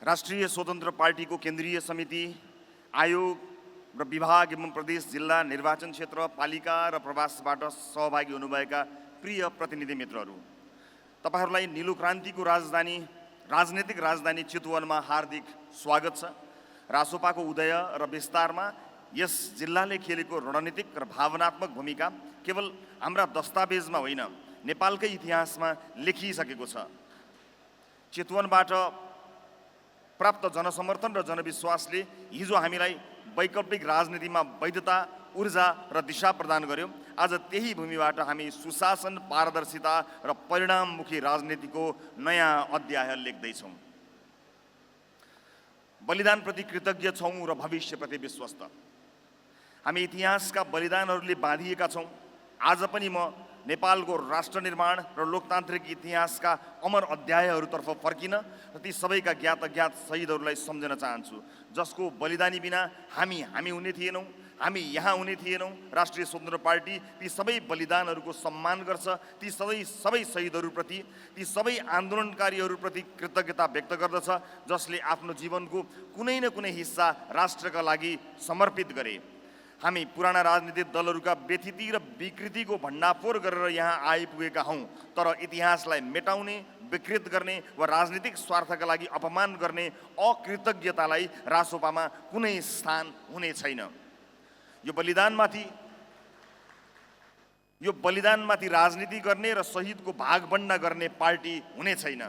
राष्ट्रिय स्वतन्त्र पार्टीको केन्द्रीय समिति, आयोग र विभाग एवं प्रदेश, जिल्ला, निर्वाचन क्षेत्र, पालिका र प्रवासबाट सहभागी हुनुभएका प्रिय प्रतिनिधि मित्रहरू, तपाईहरूलाई नीलो क्रान्तिको राजनीतिक राजधानी चितवनमा हार्दिक स्वागत छ। रासोपाको उदय र विस्तारमा यस जिल्लाले खेलेको रणनीतिक र भावनात्मक भूमिका केवल हाम्रा दस्तावेजमा होइन, नेपालकै इतिहासमा लेखिसकेको छ। चितवनबाट प्राप्त जनसमर्थन र जनविश्वासले हिजो हामीलाई वैकल्पिक राजनीतिमा वैधता, ऊर्जा र दिशा प्रदान गर्यो। आज त्यही भूमिबाट हामी सुशासन, पारदर्शिता र परिणाममुखी राजनीतिको नयाँ अध्याय लेख्दैछौँ। बलिदानप्रति कृतज्ञ छौँ र भविष्यप्रति विश्वस्त। हामी इतिहासका बलिदानहरूले बाँधिएका छौँ। आज पनि म नेपालको राष्ट्र निर्माण र लोकतान्त्रिक इतिहासका अमर अध्यायहरूतर्फ फर्किन र ती सबैका ज्ञात अज्ञात शहीदहरूलाई सम्झन चाहन्छु, जसको बलिदानी बिना हामी हुने थिएनौँ, हामी यहाँ हुने थिएनौँ। राष्ट्रिय स्वतन्त्र पार्टी ती सबै बलिदानहरूको सम्मान गर्छ, ती सबै शहीदहरूप्रति, ती सबै आन्दोलनकारीहरूप्रति कृतज्ञता व्यक्त गर्दछ, जसले आफ्नो जीवनको कुनै न कुनै हिस्सा राष्ट्रका लागि समर्पित गरे। हामी पुराना राजनीतिक दलहरूका व्यथिति र विकृतिको भण्डाफोर गरेर यहाँ आइपुगेका हौँ, तर इतिहासलाई मेटाउने, विकृत गर्ने वा राजनीतिक स्वार्थका लागि अपमान गर्ने अकृतज्ञतालाई रासोपामा कुनै स्थान हुने छैन। यो बलिदानमाथि राजनीति गर्ने र शहीदको भागभण्डा गर्ने पार्टी हुने छैन।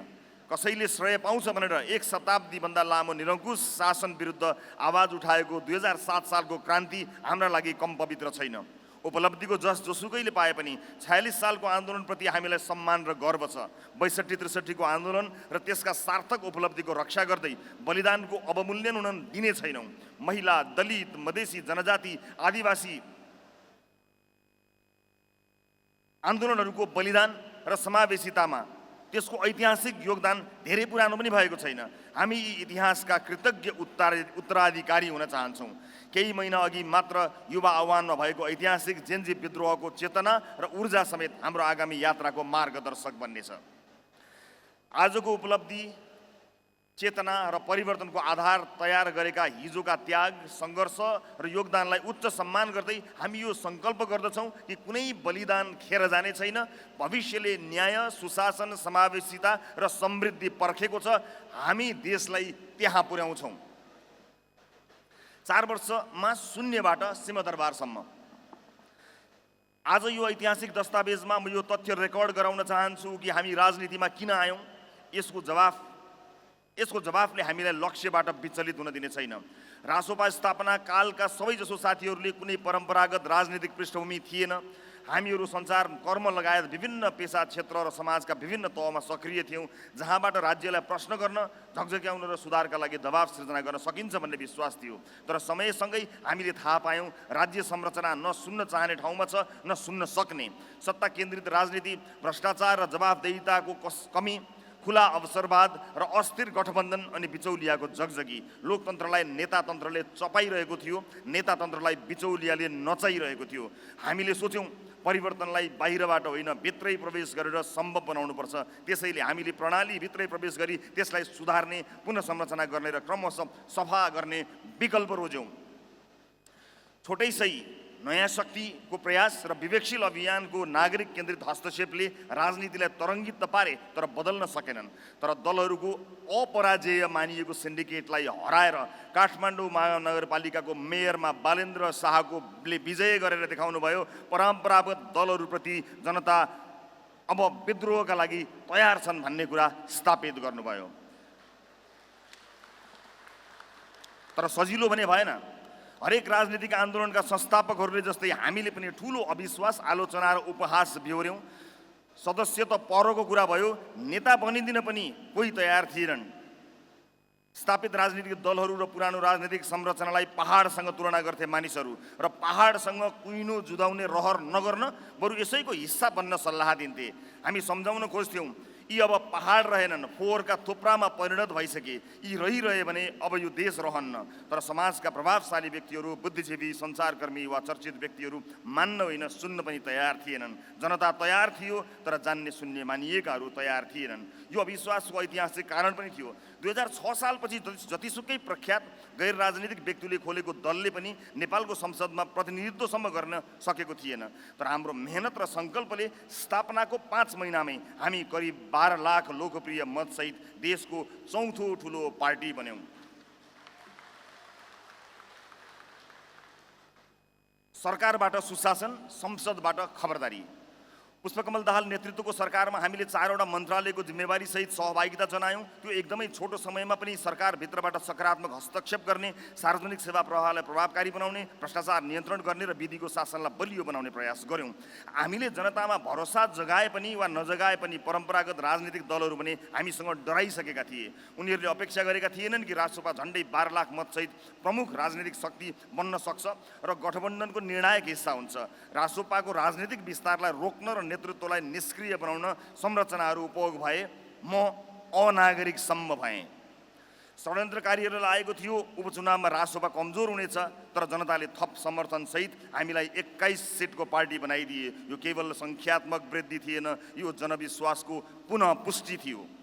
कसैले श्रेय पाउँछ भनेर एक शताब्दीभन्दा लामो निरङ्कुश शासन विरुद्ध आवाज उठाएको 2007 सालको क्रान्ति हाम्रा लागि कम पवित्र छैन। उपलब्धिको जसुकैले पाए पनि 46 सालको आन्दोलनप्रति हामीलाई सम्मान र गर्व छ। 62-63 को आन्दोलन र त्यसका सार्थक उपलब्धिको रक्षा गर्दै बलिदानको अवमूल्यन हुन दिने छैनौँ। महिला, दलित, मधेसी, जनजाति, आदिवासी आन्दोलनहरूको बलिदान र समावेशितामा त्यसको ऐतिहासिक योगदान धेरै पुरानो पनि भएको छैन। हामी इतिहासका कृतज्ञ उत्तराधिकारी हुन चाहन्छौँ। केही महिना अघि मात्र युवा आह्वानमा भएको ऐतिहासिक जेन्जी विद्रोहको चेतना र ऊर्जा समेत हाम्रो आगामी यात्राको मार्गदर्शक बन्नेछ। आजको उपलब्धि, चेतना र परिवर्तनको आधार तयार गरेका हिजोका त्याग, सङ्घर्ष र योगदानलाई उच्च सम्मान गर्दै हामी यो सङ्कल्प गर्दछौँ कि कुनै बलिदान खेर जाने छैन। भविष्यले न्याय, सुशासन, समावेशिता र समृद्धि पर्खेको छ। हामी देशलाई त्यहाँ पुर्याउँछौँ। 4 वर्षमा शून्यबाट सिंहदरबारसम्म। आज यो ऐतिहासिक दस्तावेजमा म यो तथ्य रेकर्ड गराउन चाहन्छु कि हामी राजनीतिमा किन आयौँ। यसको जवाफले हामीलाई लक्ष्यबाट विचलित हुन दिने छैन। रासोपा स्थापना कालका सबैजसो साथीहरूले कुनै परम्परागत राजनीतिक पृष्ठभूमि थिएन। हामीहरू सञ्चार, कर्म लगायत विभिन्न पेसा, क्षेत्र र समाजका विभिन्न तहमा सक्रिय थियौँ, जहाँबाट राज्यलाई प्रश्न गर्न, झकझक्याउन र सुधारका लागि दबाव सृजना गर्न सकिन्छ भन्ने विश्वास थियो। तर समयसँगै हामीले थाहा पायौँ राज्य संरचना न सुन्न चाहने ठाउँमा छ, न सुन्न सक्ने। सत्ता केन्द्रित राजनीति, भ्रष्टाचार र जवाफदेहिताको कमी, खुला अवसरवाद र अस्थिर गठबन्धन अनि बिचौलियाको जगजगी लोकतन्त्रलाई नेतातन्त्रले चपाइरहेको थियो, नेतातन्त्रलाई बिचौलियाले नचाइरहेको थियो। हामीले सोच्यौँ परिवर्तनलाई बाहिरबाट होइन, भित्रै प्रवेश गरेर सम्भव बनाउनुपर्छ। त्यसैले हामीले प्रणालीभित्रै प्रवेश गरी त्यसलाई सुधार्ने, पुनः संरचना गर्ने र क्रमशः सफा गर्ने विकल्प रोज्यौँ। छोटै सही नयाँ शक्तिको प्रयास र विवेकशील अभियानको नागरिक केन्द्रित हस्तक्षेपले राजनीतिलाई तरङ्गित त पारे, तर बदल्न सकेनन्। तर दलहरूको अपराजेय मानिएको सिन्डिकेटलाई हराएर काठमाडौँ महानगरपालिकाको मेयरमा बालेन्द्र शाहले विजय गरेर देखाउनु भयो। परम्परागत दलहरूप्रति जनता अब विद्रोहका लागि तयार छन् भन्ने कुरा स्थापित गर्नुभयो। तर सजिलो भने भएन। हरेक राजनीतिक आन्दोलनका संस्थापकहरूले जस्तै हामीले पनि ठुलो अविश्वास, आलोचना र उपहास बेहोर्यौँ। सदस्य त परको कुरा भयो, नेता बनिदिन पनि कोही तयार थिएनन्। स्थापित राजनीतिक दलहरू र पुरानो राजनीतिक संरचनालाई पहाडसँग तुलना गर्थे मानिसहरू, र पहाडसँग कुइनो जुधाउने रहर नगर्न, बरु यसैको हिस्सा बन्न सल्लाह दिन्थे। हामी सम्झाउन खोज्थ्यौँ यी अब पहाड रहेनन्, फोहोरका थुप्रामा परिणत भइसके। यी रहिरहे भने अब यो देश रहन्न। तर समाजका प्रभावशाली व्यक्तिहरू, बुद्धिजीवी, सञ्चारकर्मी वा चर्चित व्यक्तिहरू मान्न होइन सुन्न पनि तयार थिएनन्। जनता तयार थियो तर जान्ने सुन्ने मानिएकाहरू तयार थिएनन्। यो अविश्वासको ऐतिहासिक कारण पनि थियो। 2006 सालपछि जतिसुकै प्रख्यात गैर राजनीतिक व्यक्तिले खोलेको दलले पनि नेपालको संसदमा प्रतिनिधित्वसम्म गर्न सकेको थिएन। तर हाम्रो मेहनत र सङ्कल्पले स्थापनाको 5 महिनामै हामी करिब 12 लाख लोकप्रिय मतसहित देशको चौथो ठुलो पार्टी बन्यौँ। सरकारबाट सुशासन, संसदबाट खबरदारी। पुष्पकमल दाहाल नेतृत्वको सरकारमा हामीले 4वटा मन्त्रालयको जिम्मेवारीसहित सहभागिता जनायौँ। त्यो एकदमै छोटो समयमा पनि सरकारभित्रबाट सकारात्मक हस्तक्षेप गर्ने, सार्वजनिक सेवा प्रवाहलाई प्रभावकारी बनाउने, भ्रष्टाचार नियन्त्रण गर्ने र विधिको शासनलाई बलियो बनाउने प्रयास गऱ्यौँ। हामीले जनतामा भरोसा जगाए पनि वा नजगाए पनि परम्परागत राजनीतिक दलहरू भने हामीसँग डराइसकेका थिए। उनीहरूले अपेक्षा गरेका थिएनन् कि राजसभा झन्डै 12 लाख मतसहित प्रमुख राजनीतिक शक्ति बन्न सक्छ र गठबन्धनको निर्णायक हिस्सा हुन्छ। राजसभाको राजनीतिक विस्तारलाई रोक्न र नेतृत्वलाई निष्क्रिय बनाउन संरचनाहरू उपयोग भए। म अनागरिकसम्म भएँ। षड्यन्त्रकारीहरूलाई लागेको थियो उपचुनावमा राजसभा कमजोर हुनेछ, तर जनताले थप समर्थनसहित हामीलाई 21 सिटको पार्टी बनाइदिए। यो केवल सङ्ख्यात्मक वृद्धि थिएन, यो जनविश्वासको पुनः पुष्टि थियो।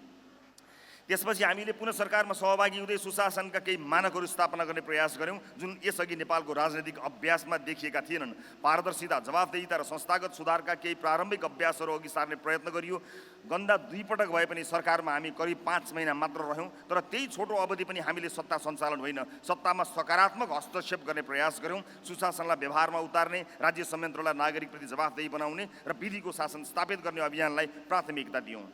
त्यसपछि हामीले पुनः सरकारमा सहभागी हुँदै सुशासनका केही मानकहरू स्थापना गर्ने प्रयास गऱ्यौँ, जुन यसअघि नेपालको राजनैतिक अभ्यासमा देखिएका थिएनन्। पारदर्शिता, जवाफदेहिता र संस्थागत सुधारका केही प्रारम्भिक अभ्यासहरू अघि सार्ने प्रयत्न गरियो। गन्दा 2 पटक भए पनि सरकारमा हामी करिब 5 महिना मात्र रह्यौँ, तर त्यही छोटो अवधि पनि हामीले सत्ता सञ्चालन होइन, सत्तामा सकारात्मक हस्तक्षेप गर्ने प्रयास गऱ्यौँ। सुशासनलाई व्यवहारमा उतार्ने, राज्य संयन्त्रलाई नागरिकप्रति जवाफदेही बनाउने र विधिको शासन स्थापित गर्ने अभियानलाई प्राथमिकता दियौँ।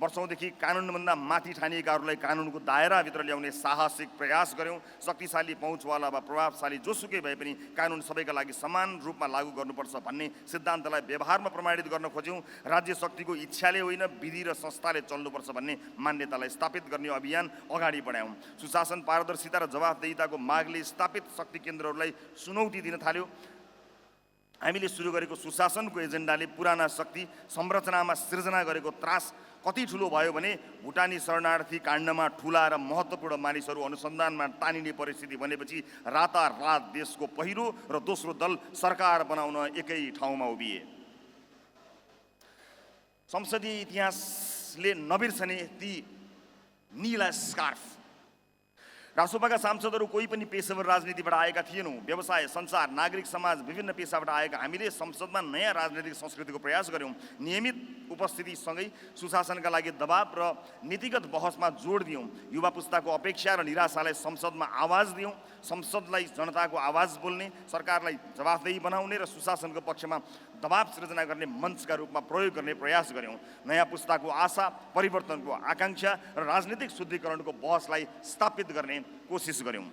वर्षौँदेखि कानुनभन्दा माथि ठानिएकाहरूलाई कानुनको दायराभित्र ल्याउने साहसिक प्रयास गऱ्यौँ। शक्तिशाली पहुँचवाला वा प्रभावशाली जोसुकै भए पनि कानुन सबैका लागि समान रूपमा लागू गर्नुपर्छ भन्ने सिद्धान्तलाई व्यवहारमा प्रमाणित गर्न खोज्यौँ। राज्य शक्तिको इच्छाले होइन, विधि र संस्थाले चल्नुपर्छ भन्ने मान्यतालाई स्थापित गर्ने अभियान अगाडि बढायौँ। सुशासन, पारदर्शिता र जवाफदेहिताको मागले स्थापित शक्ति केन्द्रहरूलाई चुनौती दिन थाल्यो। हामीले सुरु गरेको सुशासनको एजेन्डाले पुराना शक्ति संरचनामा सिर्जना गरेको त्रास कति ठुलो भयो भने भुटानी शरणार्थी काण्डमा ठुला र महत्त्वपूर्ण मानिसहरू अनुसन्धानमा तानिने परिस्थिति बनेपछि रातारात देशको पहिलो र दोस्रो दल सरकार बनाउन एकै ठाउँमा उभिए। संसदीय इतिहासले नबिर्सने ती नीला स्कार्फ। राजसभाका सांसदहरू कोही पनि पेशेवर राजनीतिबाट आएका थिएनौँ। व्यवसाय, सञ्चार, नागरिक समाज, विभिन्न पेसाबाट आएका हामीले संसदमा नयाँ राजनीतिक संस्कृतिको प्रयास गऱ्यौँ। नियमित उपस्थितिसँगै सुशासनका लागि दबाव र नीतिगत बहसमा जोड दियौँ। युवा पुस्ताको अपेक्षा र निराशालाई संसदमा आवाज दियौँ। संसदलाई जनताको आवाज बोल्ने, सरकारलाई जवाफदेही बनाउने र सुशासनको पक्षमा दबाव सृजना गर्ने मञ्चका रूपमा प्रयोग गर्ने प्रयास गऱ्यौँ। नयाँ पुस्ताको आशा, परिवर्तनको आकाङ्क्षा र राजनीतिक शुद्धिकरणको बहसलाई स्थापित गर्ने कोसिस गऱ्यौँ।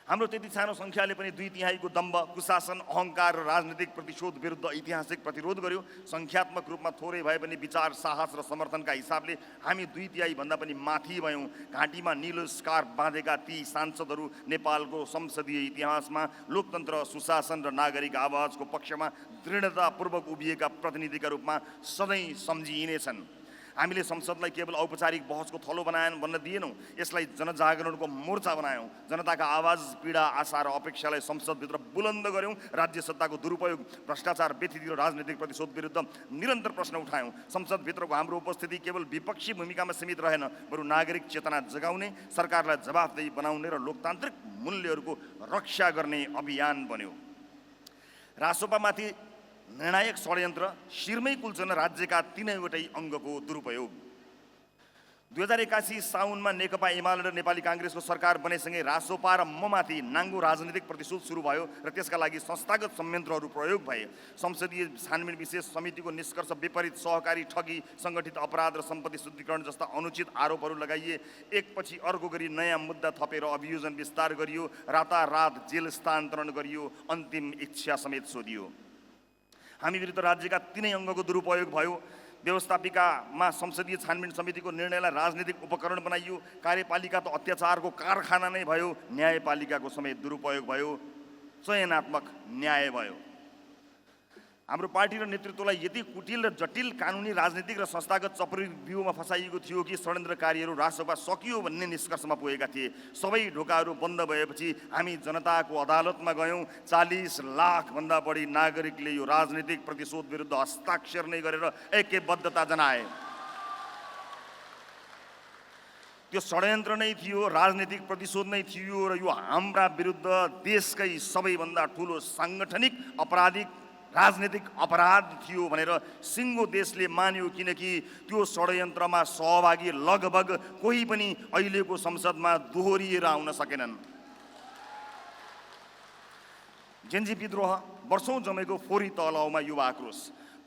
हाम्रो त्यति सानो सङ्ख्याले पनि 2/3 दम्भ, कुशासन, अहङ्कार र राजनीतिक प्रतिशोध विरुद्ध ऐतिहासिक प्रतिरोध गर्यो। सङ्ख्यात्मक रूपमा थोरै भए पनि विचार, साहस र समर्थनका हिसाबले हामी 2/3 भन्दा पनि माथि भयौँ। घाँटीमा निलो स्कार्फ बाँधेका ती सांसदहरू नेपालको संसदीय इतिहासमा लोकतन्त्र, सुशासन र नागरिक आवाजको पक्षमा दृढतापूर्वक उभिएका प्रतिनिधिका रूपमा सधैँ सम्झिइनेछन्। हामीले संसदलाई केवल औपचारिक बहसको थलो बन्न दिएनौँ, यसलाई जनजागरणको मोर्चा बनायौँ। जनताका आवाज, पीडा, आशा र अपेक्षालाई संसदभित्र बुलन्द गऱ्यौँ। राज्य सत्ताको दुरुपयोग, भ्रष्टाचार, व्यथिति र राजनीतिक प्रतिशोध विरुद्ध निरन्तर प्रश्न उठायौँ। संसदभित्रको हाम्रो उपस्थिति केवल विपक्षी भूमिकामा सीमित रहेन, बरु नागरिक चेतना जगाउने, सरकारलाई जवाफदेही बनाउने र लोकतान्त्रिक मूल्यहरूको रक्षा गर्ने अभियान बन्यो। राजसभामाथि निर्णायक षड्यन्त्र, शिरमै कुल्चन राज्यका 3वटै अङ्गको दुरुपयोग। 2081 साउनमा नेकपा एमाले र नेपाली काङ्ग्रेसको सरकार बनेसँगै रासोपा र ममाथि नाङ्गो राजनीतिक प्रतिशोध सुरु भयो र त्यसका लागि संस्थागत संयन्त्रहरू प्रयोग भए। संसदीय छानबिन विशेष समितिको निष्कर्ष विपरीत सहकारी ठगी, सङ्गठित अपराध र सम्पत्ति शुद्धिकरण जस्ता अनुचित आरोपहरू लगाइए। एकपछि अर्को गरी नयाँ मुद्दा थपेर अभियोजन विस्तार गरियो। रातारात जेल स्थानान्तरण गरियो। अन्तिम इच्छा समेत सोधियो। हामी विरुद्ध राज्यका 3 अङ्गको दुरुपयोग भयो। व्यवस्थापिकामा संसदीय छानबिन समितिको निर्णयलाई राजनीतिक उपकरण बनाइयो। कार्यपालिका त अत्याचारको कारखाना नै भयो। न्यायपालिकाको समेत दुरुपयोग भयो। चयनात्मक न्याय भयो। हाम्रो पार्टी र नेतृत्वलाई यति कुटिल र जटिल कानुनी राजनीतिक र संस्थागत चक्रव्यूहमा फसाइएको थियो कि षड्यन्त्रकारीहरू राजसभा सकियो भन्ने निष्कर्षमा पुगेका थिए। सबै ढोकाहरू बन्द भएपछि हामी जनताको अदालतमा गयौँ। 40 लाखभन्दा बढी नागरिकले यो राजनीतिक प्रतिशोध विरुद्ध हस्ताक्षर नै गरेर ऐक्यबद्धता जनाए। त्यो षड्यन्त्र नै थियो, राजनीतिक प्रतिशोध नै थियो र यो हाम्रा विरुद्ध देशकै सबैभन्दा ठुलो साङ्गठनिक आपराधिक राजनीतिक अपराध थियो भनेर सिङ्गो देशले मान्यो, किनकि त्यो षड्यन्त्रमा सहभागी लगभग कोही पनि अहिलेको संसदमा दोहोरिएर आउन सकेनन्। जेन्जी विद्रोह वर्षौं जमेको फोहोरी तलाउमा युवा आक्रोश।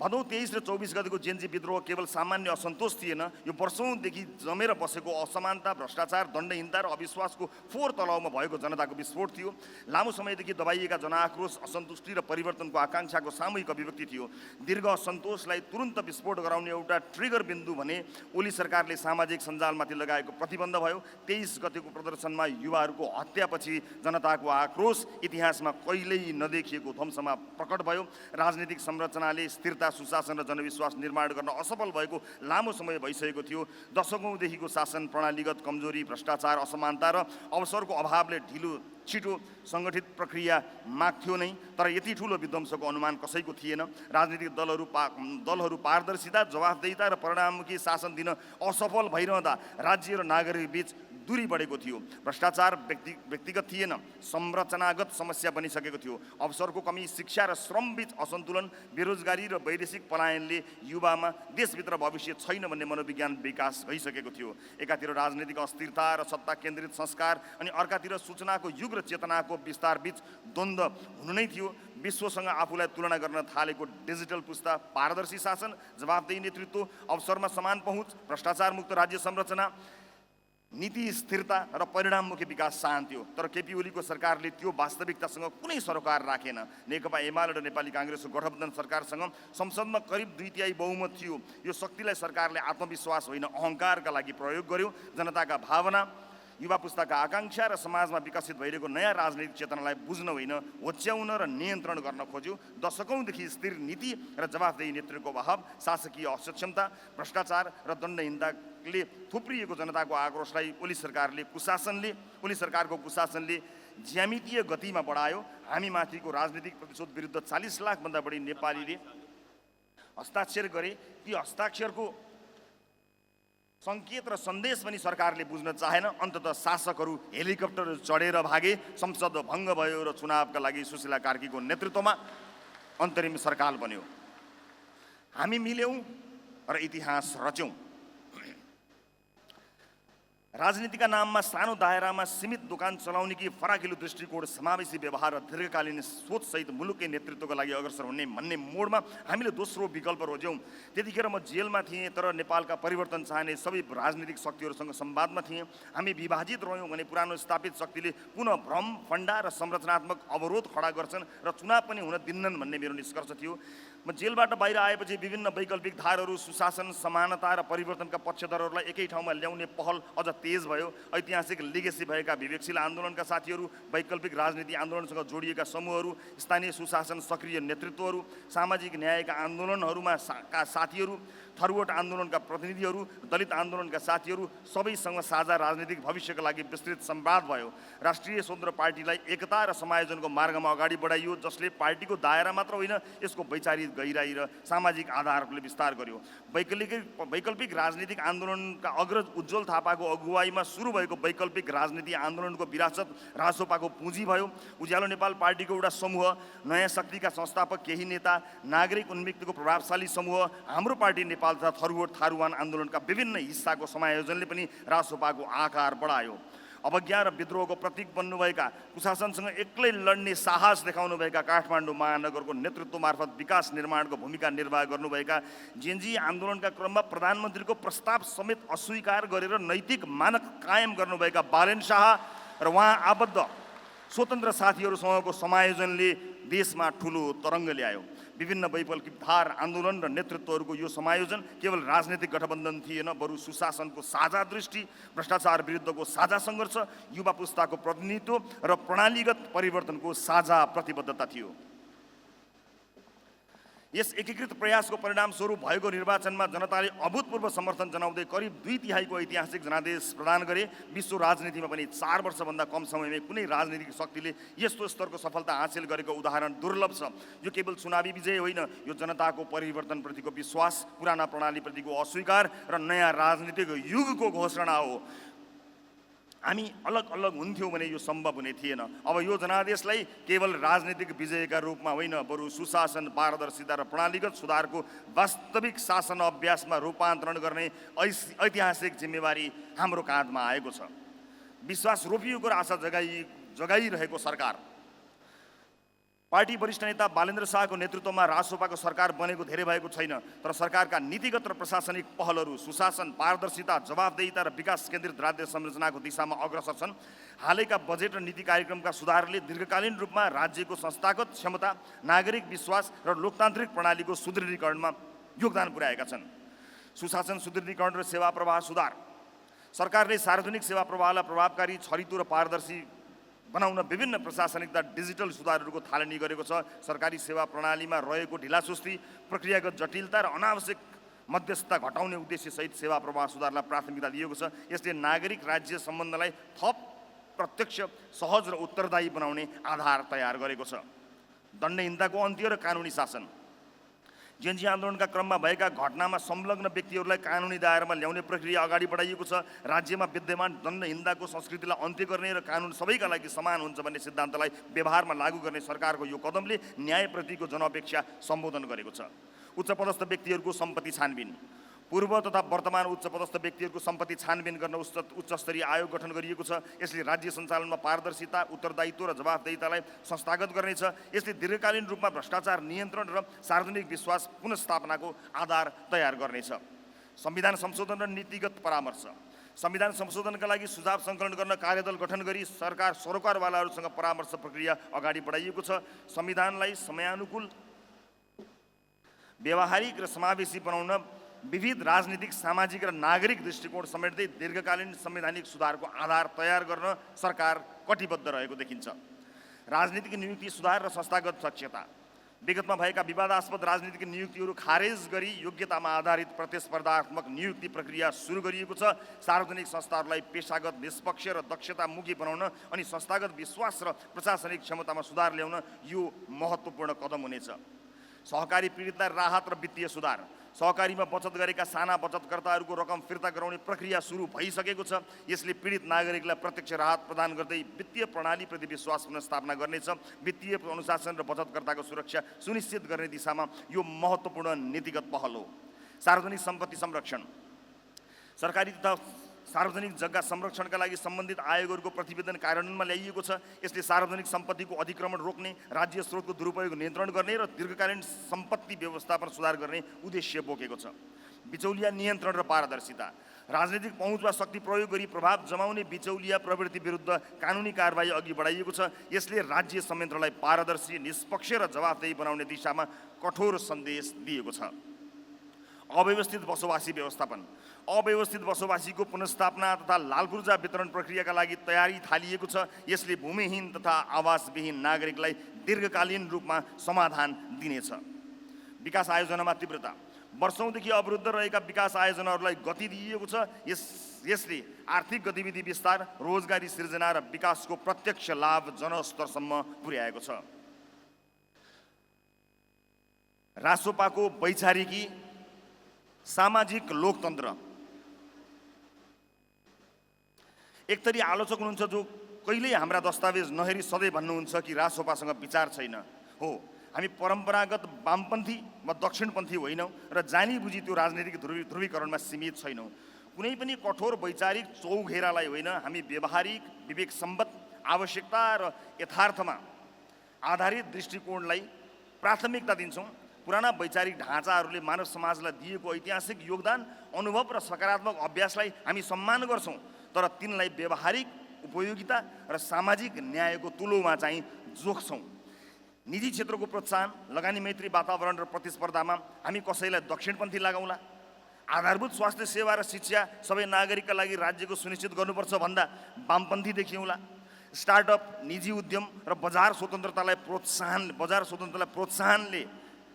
भदौ 23 र 24 गतेको जेन्जी विद्रोह केवल सामान्य असन्तोष थिएन, यो वर्षौंदेखि जमेर बसेको असमानता, भ्रष्टाचार, दण्डहीनता र अविश्वासको फोहोर तलाउमा भएको जनताको विस्फोट थियो। लामो समयदेखि दबाइएका जनआक्रोश, असन्तुष्टि र परिवर्तनको आकाङ्क्षाको सामूहिक अभिव्यक्ति थियो। दीर्घ असन्तोषलाई तुरुन्त विस्फोट गराउने एउटा ट्रिगर बिन्दु भने ओली सरकारले सामाजिक सञ्जालमाथि लगाएको प्रतिबन्ध भयो। 23 गतेको प्रदर्शनमा युवाहरूको हत्यापछि जनताको आक्रोश इतिहासमा कहिल्यै नदेखिएको ध्वंसमा प्रकट भयो। राजनीतिक संरचनाले स्थिरता, सुशासन र जनविश्वास निर्माण गर्न असफल भएको लामो समय भइसकेको थियो। दशकौंदेखिको शासन प्रणालीगत कमजोरी, भ्रष्टाचार, असमानता र अवसरको अभावले ढिलो छिटो सङ्गठित प्रक्रिया माग्थ्यो नै, तर यति ठुलो विध्वंसको अनुमान कसैको थिएन। राजनीतिक दलहरू पारदर्शिता, जवाफदेहिता र परिणाममुखी शासन दिन असफल भइरहँदा राज्य र नागरिक बीच दूरी बढेको थियो। भ्रष्टाचार व्यक्तिगत थिएन, संरचनागत समस्या बनिसकेको थियो। अवसरको कमी, शिक्षा र श्रम बीच असन्तुलन, बेरोजगारी र वैदेशिक पलायनले युवामा देशभित्र भविष्य छैन भन्ने मनोविज्ञान विकास भइसकेको थियो। एकातिर राजनीतिक अस्थिरता र सत्ता केन्द्रित संस्कार, अनि अर्कातिर सूचनाको युग र चेतनाको विस्तार बीच द्वन्द्व हुनु नै थियो। विश्वसँग आफूलाई तुलना गर्न थालेको डिजिटल पुस्ता, पारदर्शी शासन, जवाफदेही नेतृत्व, अवसरमा समान पहुँच, भ्रष्टाचार मुक्त राज्य संरचना, नीति स्थिरता र परिणाममुखी विकास चाहन्थ्यो। तर केपी ओलीको सरकारले त्यो वास्तविकतासँग कुनै सरोकार राखेन। नेकपा एमाले र नेपाली काङ्ग्रेसको गठबन्धन सरकारसँग संसदमा करिब 2/3 बहुमत थियो। यो शक्तिलाई सरकारले आत्मविश्वास होइन, अहङ्कारका लागि प्रयोग गर्यो। जनताका भावना, युवा पुस्ताका आकाङ्क्षा र समाजमा विकसित भइरहेको नयाँ राजनीतिक चेतनालाई बुझ्न होइन, होच्याउन र नियन्त्रण गर्न खोज्यो। दशकौंदेखि स्थिर नीति र जवाफदेही नेतृत्वको अभाव, शासकीय असक्षमता, भ्रष्टाचार र दण्डहीनताले थुप्रिएको जनताको आक्रोशलाई ओली सरकारको कुशासनले ज्यामितीय गतिमा बढायो। हामीमाथिको राजनीतिक प्रतिशोध विरुद्ध 40 लाखभन्दा बढी नेपालीले हस्ताक्षर गरे। ती हस्ताक्षरको सङ्केत र सन्देश पनि सरकारले बुझ्न चाहेन। अन्ततः शासकहरू हेलिकप्टर चढेर भागे। संसद भङ्ग भयो र चुनावका लागि सुशीला कार्कीको नेतृत्वमा अन्तरिम सरकार बन्यो। हामी मिल्यौँ र इतिहास रच्यौँ। राजनीतिका नाममा सानो दायरामा सीमित दोकान चलाउने कि फराकिलो दृष्टिकोण, समावेशी व्यवहार र दीर्घकालीन सोचसहित मुलुककै नेतृत्वको लागि अग्रसर हुने भन्ने मोडमा हामीले दोस्रो विकल्प रोज्यौँ। त्यतिखेर म जेलमा थिएँ, तर नेपालका परिवर्तन चाहने सबै राजनीतिक शक्तिहरूसँग संवादमा थिएँ। हामी विभाजित रह्यौँ भने पुरानो स्थापित शक्तिले पुनः भ्रम, फन्डा र संरचनात्मक अवरोध खडा गर्छन् र चुनाव पनि हुन दिन्नन् भन्ने मेरो निष्कर्ष थियो। म जेलबाट बाहिर आएपछि विभिन्न वैकल्पिक धारहरू, सुशासन, समानता र परिवर्तनका पक्षधरहरूलाई एकै ठाउँमा ल्याउने पहल अझ तेज भयो। ऐतिहासिक लिगेसी भएका विवेकशील आन्दोलनका साथीहरू, वैकल्पिक राजनीति आन्दोलनसँग जोडिएका समूहहरू, स्थानीय सुशासन सक्रिय नेतृत्वहरू, सामाजिक न्यायका आन्दोलनहरूमा साथीहरू, थरुवट आन्दोलनका प्रतिनिधिहरू, दलित आन्दोलनका साथीहरू, सबैसँग साझा राजनीतिक भविष्यका लागि विस्तृत संवाद भयो। राष्ट्रिय स्वतन्त्र पार्टीलाई एकता र समायोजनको मार्गमा अगाडि बढाइयो, जसले पार्टीको दायरा मात्र होइन, यसको वैचारिक गहिराई र सामाजिक आधारहरूले विस्तार गर्यो। वैकल्पिक राजनीतिक आन्दोलनका अग्रज उज्जवल थापाको अगुवाईमा सुरु भएको वैकल्पिक राजनीति आन्दोलनको विरासत राजसपाको पुँजी भयो। उज्यालो नेपाल पार्टीको एउटा समूह, नयाँ शक्तिका संस्थापक केही नेता, नागरिक उन्मुक्तिको प्रभावशाली समूह, हाम्रो पार्टी नेपाल तथा थरुवट थारुवान आन्दोलनका विभिन्न हिस्साको समायोजनले पनि राजसपाको आकार बढायो। अवज्ञा र विद्रोहको प्रतीक बन्नुभएका, कुशासनसँग एक्लै लड्ने साहस देखाउनुभएका, काठमाडौँ महानगरको नेतृत्व मार्फत विकास निर्माणको भूमिका निर्वाह गर्नुभएका, जेन्जी आन्दोलनका क्रममा प्रधानमन्त्रीको प्रस्ताव समेत अस्वीकार गरेर नैतिक मानक कायम गर्नुभएका बालेन शाह र उहाँ आबद्ध स्वतन्त्र साथीहरूसँगको समायोजनले देशमा ठुलो तरङ्ग ल्यायो। विभिन्न वैकल्पिक धार, आन्दोलन र नेतृत्वहरूको यो समायोजन केवल राजनीतिक गठबन्धन थिएन, बरु सुशासनको साझा दृष्टि, भ्रष्टाचार विरुद्धको साझा सङ्घर्ष, युवा पुस्ताको प्रतिनिधित्व र प्रणालीगत परिवर्तनको साझा प्रतिबद्धता थियो। यस एकीकृत प्रयासको परिणामस्वरूप भएको निर्वाचनमा जनताले अभूतपूर्व समर्थन जनाउँदै करिब 2/3 ऐतिहासिक जनादेश प्रदान गरे। विश्व राजनीतिमा पनि 4 वर्षभन्दा कम समयमै कुनै राजनीतिक शक्तिले यस्तो स्तरको सफलता हासिल गरेको उदाहरण दुर्लभ छ। यो केवल चुनावी विजय होइन, यो जनताको परिवर्तनप्रतिको विश्वास, पुराना प्रणालीप्रतिको अस्वीकार र नयाँ राजनीतिक युगको घोषणा हो। हामी अलग अलग हुन्थ्यौँ भने यो सम्भव हुने थिएन। अब यो जनादेशलाई केवल राजनीतिक विजयका रूपमा होइन, बरु सुशासन, पारदर्शिता र प्रणालीगत सुधारको वास्तविक शासन अभ्यासमा रूपान्तरण गर्ने ऐतिहासिक जिम्मेवारी हाम्रो काँधमा आएको छ। विश्वास रोपिएको र आशा जगाइरहेको सरकार। पार्टी वरिष्ठ नेता बालेन्द्र शाहको नेतृत्वमा रासोपाको सरकार बनेको धेरै भएको छैन, तर सरकारका नीतिगत र प्रशासनिक पहलहरू सुशासन, पारदर्शिता, जवाफदेहिता र विकास केन्द्रित राज्य संरचनाको दिशामा अग्रसर छन्। हालैका बजेट र नीति कार्यक्रमका सुधारले दीर्घकालीन रूपमा राज्यको संस्थागत क्षमता, नागरिक विश्वास र लोकतान्त्रिक प्रणालीको सुदृढीकरणमा योगदान पुर्याएका छन्। सुशासन सुदृढीकरण र सेवा प्रवाह सुधार। सरकारले सार्वजनिक सेवा प्रवाहलाई प्रभावकारी, छरितो र पारदर्शी बनाउन विभिन्न प्रशासनिक डिजिटल सुधारहरूको थालनी गरेको छ। सरकारी सेवा प्रणालीमा रहेको ढिलासुस्ती, प्रक्रियागत जटिलता र अनावश्यक मध्यस्थता घटाउने उद्देश्यसहित सेवा प्रवाह सुधारलाई प्राथमिकता दिएको छ। यसले नागरिक राज्य सम्बन्धलाई थप प्रत्यक्ष, सहज र उत्तरदायी बनाउने आधार तयार गरेको छ। दण्डहीनताको अन्त्य र कानुनी शासन। जेएनजी आन्दोलनका क्रममा भएका घटनामा संलग्न व्यक्तिहरूलाई कानुनी दायरामा ल्याउने प्रक्रिया अगाडि बढाइएको छ। राज्यमा विद्यमान दण्डहीनताको संस्कृतिलाई अन्त्य गर्ने र कानुन सबैका लागि समान हुन्छ भन्ने सिद्धान्तलाई व्यवहारमा लागू गर्ने सरकारको यो कदमले न्यायप्रतिको जनअपेक्षा सम्बोधन गरेको छ। उच्चपदस्थ व्यक्तिहरूको सम्पत्ति छानबिन। पूर्व तथा वर्तमान उच्चपदस्थ व्यक्तिहरूको सम्पत्ति छानबिन गर्न उच्चस्तरीय आयोग गठन गरिएको छ। यसले राज्य सञ्चालनमा पारदर्शिता, उत्तरदायित्व र जवाफदेहितालाई संस्थागत गर्नेछ। यसले दीर्घकालीन रूपमा भ्रष्टाचार नियन्त्रण र सार्वजनिक विश्वास पुनर्स्थापनाको आधार तयार गर्नेछ। संविधान संशोधन र नीतिगत परामर्श। संविधान संशोधनका लागि सुझाव सङ्कलन गर्न कार्यदल गठन गरी सरोकारवालाहरूसँग परामर्श प्रक्रिया अगाडि बढाइएको छ। संविधानलाई समयानुकूल, व्यावहारिक र समावेशी बनाउन विविध राजनीतिक, सामाजिक र नागरिक दृष्टिकोण समेट्दै दीर्घकालीन संवैधानिक सुधारको आधार तयार गर्न सरकार कटिबद्ध रहेको देखिन्छ। राजनीतिक नियुक्ति सुधार र संस्थागत दक्षता। विगतमा भएका विवादास्पद राजनीतिक नियुक्तिहरू खारेज गरी योग्यतामा आधारित प्रतिस्पर्धात्मक नियुक्ति प्रक्रिया सुरु गरिएको छ। सार्वजनिक संस्थाहरूलाई पेशागत, निष्पक्ष र दक्षतामुखी बनाउन अनि संस्थागत विश्वास र प्रशासनिक क्षमतामा सुधार ल्याउन यो महत्त्वपूर्ण कदम हुनेछ। सहकारी पीडितलाई राहत र वित्तीय सुधार। सहकारीमा बचत गरेका साना बचतकर्ताहरूको रकम फिर्ता गराउने प्रक्रिया सुरु भइसकेको छ। यसले पीडित नागरिकलाई प्रत्यक्ष राहत प्रदान गर्दै वित्तीय प्रणालीप्रति विश्वास पुनर्स्थापना गर्नेछ। वित्तीय अनुशासन र बचतकर्ताको सुरक्षा सुनिश्चित गर्ने दिशामा यो महत्त्वपूर्ण नीतिगत पहल हो। सार्वजनिक सम्पत्ति संरक्षण। सरकारी तथा सार्वजनिक जग्गा संरक्षणका लागि सम्बन्धित आयोगहरूको प्रतिवेदन कार्यान्वयनमा ल्याइएको छ। यसले सार्वजनिक सम्पत्तिको अतिक्रमण रोक्ने, राज्य स्रोतको दुरुपयोग नियन्त्रण गर्ने र दीर्घकालीन सम्पत्ति व्यवस्थापन सुधार गर्ने उद्देश्य बोकेको छ। बिचौलिया नियन्त्रण र पारदर्शिता। राजनीतिक पहुँच वा शक्ति प्रयोग गरी प्रभाव जमाउने बिचौलिया प्रवृत्ति विरुद्ध कानुनी कारबाही अघि बढाइएको छ। यसले राज्य संयन्त्रलाई पारदर्शी, निष्पक्ष र जवाफदेही बनाउने दिशामा कठोर सन्देश दिएको छ। अव्यवस्थित बसोबासी व्यवस्थापन। अव्यवस्थित बसोबासीको पुनर्स्थापना तथा लालपुर्जा वितरण प्रक्रियाका लागि तयारी थालिएको छ। यसले भूमिहीन तथा आवासविहीन नागरिकलाई दीर्घकालीन रूपमा समाधान दिनेछ। विकास आयोजनामा तीव्रता। वर्षौँदेखि अवरुद्ध रहेका विकास आयोजनाहरूलाई गति दिइएको छ। यसले आर्थिक गतिविधि विस्तार, रोजगारी सिर्जना र विकासको प्रत्यक्ष लाभ जनस्तरसम्म पुर्याएको छ। रासोपाको वैचारिकी सामाजिक लोकतन्त्र। एकतरी आलोचक हुनुहुन्छ जो कहिल्यै हाम्रा दस्तावेज नहेरी सधैँ भन्नुहुन्छ कि रासोपासँग विचार छैन। हो, हामी परम्परागत वामपन्थी वा दक्षिणपन्थी होइनौँ र जानी बुझी त्यो राजनीतिक ध्रुवीकरणमा सीमित छैनौँ। कुनै पनि कठोर वैचारिक चौघेरालाई होइन, हामी व्यवहारिक, विवेक सम्बद्ध, आवश्यकता र यथार्थमा आधारित दृष्टिकोणलाई प्राथमिकता दिन्छौँ। पुराना वैचारिक ढाँचाहरूले मानव समाजलाई दिएको ऐतिहासिक योगदान, अनुभव र सकारात्मक अभ्यासलाई हामी सम्मान गर्छौँ, तर तिनलाई व्यवहारिक उपयोगिता र सामाजिक न्यायको तुलोमा चाहिँ जोख्छौँ। निजी क्षेत्रको प्रोत्साहन, लगानी मैत्री वातावरण र प्रतिस्पर्धामा हामी कसैलाई दक्षिणपन्थी लगाउँला? आधारभूत स्वास्थ्य सेवा र शिक्षा सबै नागरिकका लागि राज्यको सुनिश्चित गर्नुपर्छ भन्दा वामपन्थी देखिउँला? स्टार्टअप, निजी उद्यम र बजार स्वतन्त्रताले प्रोत्साहनले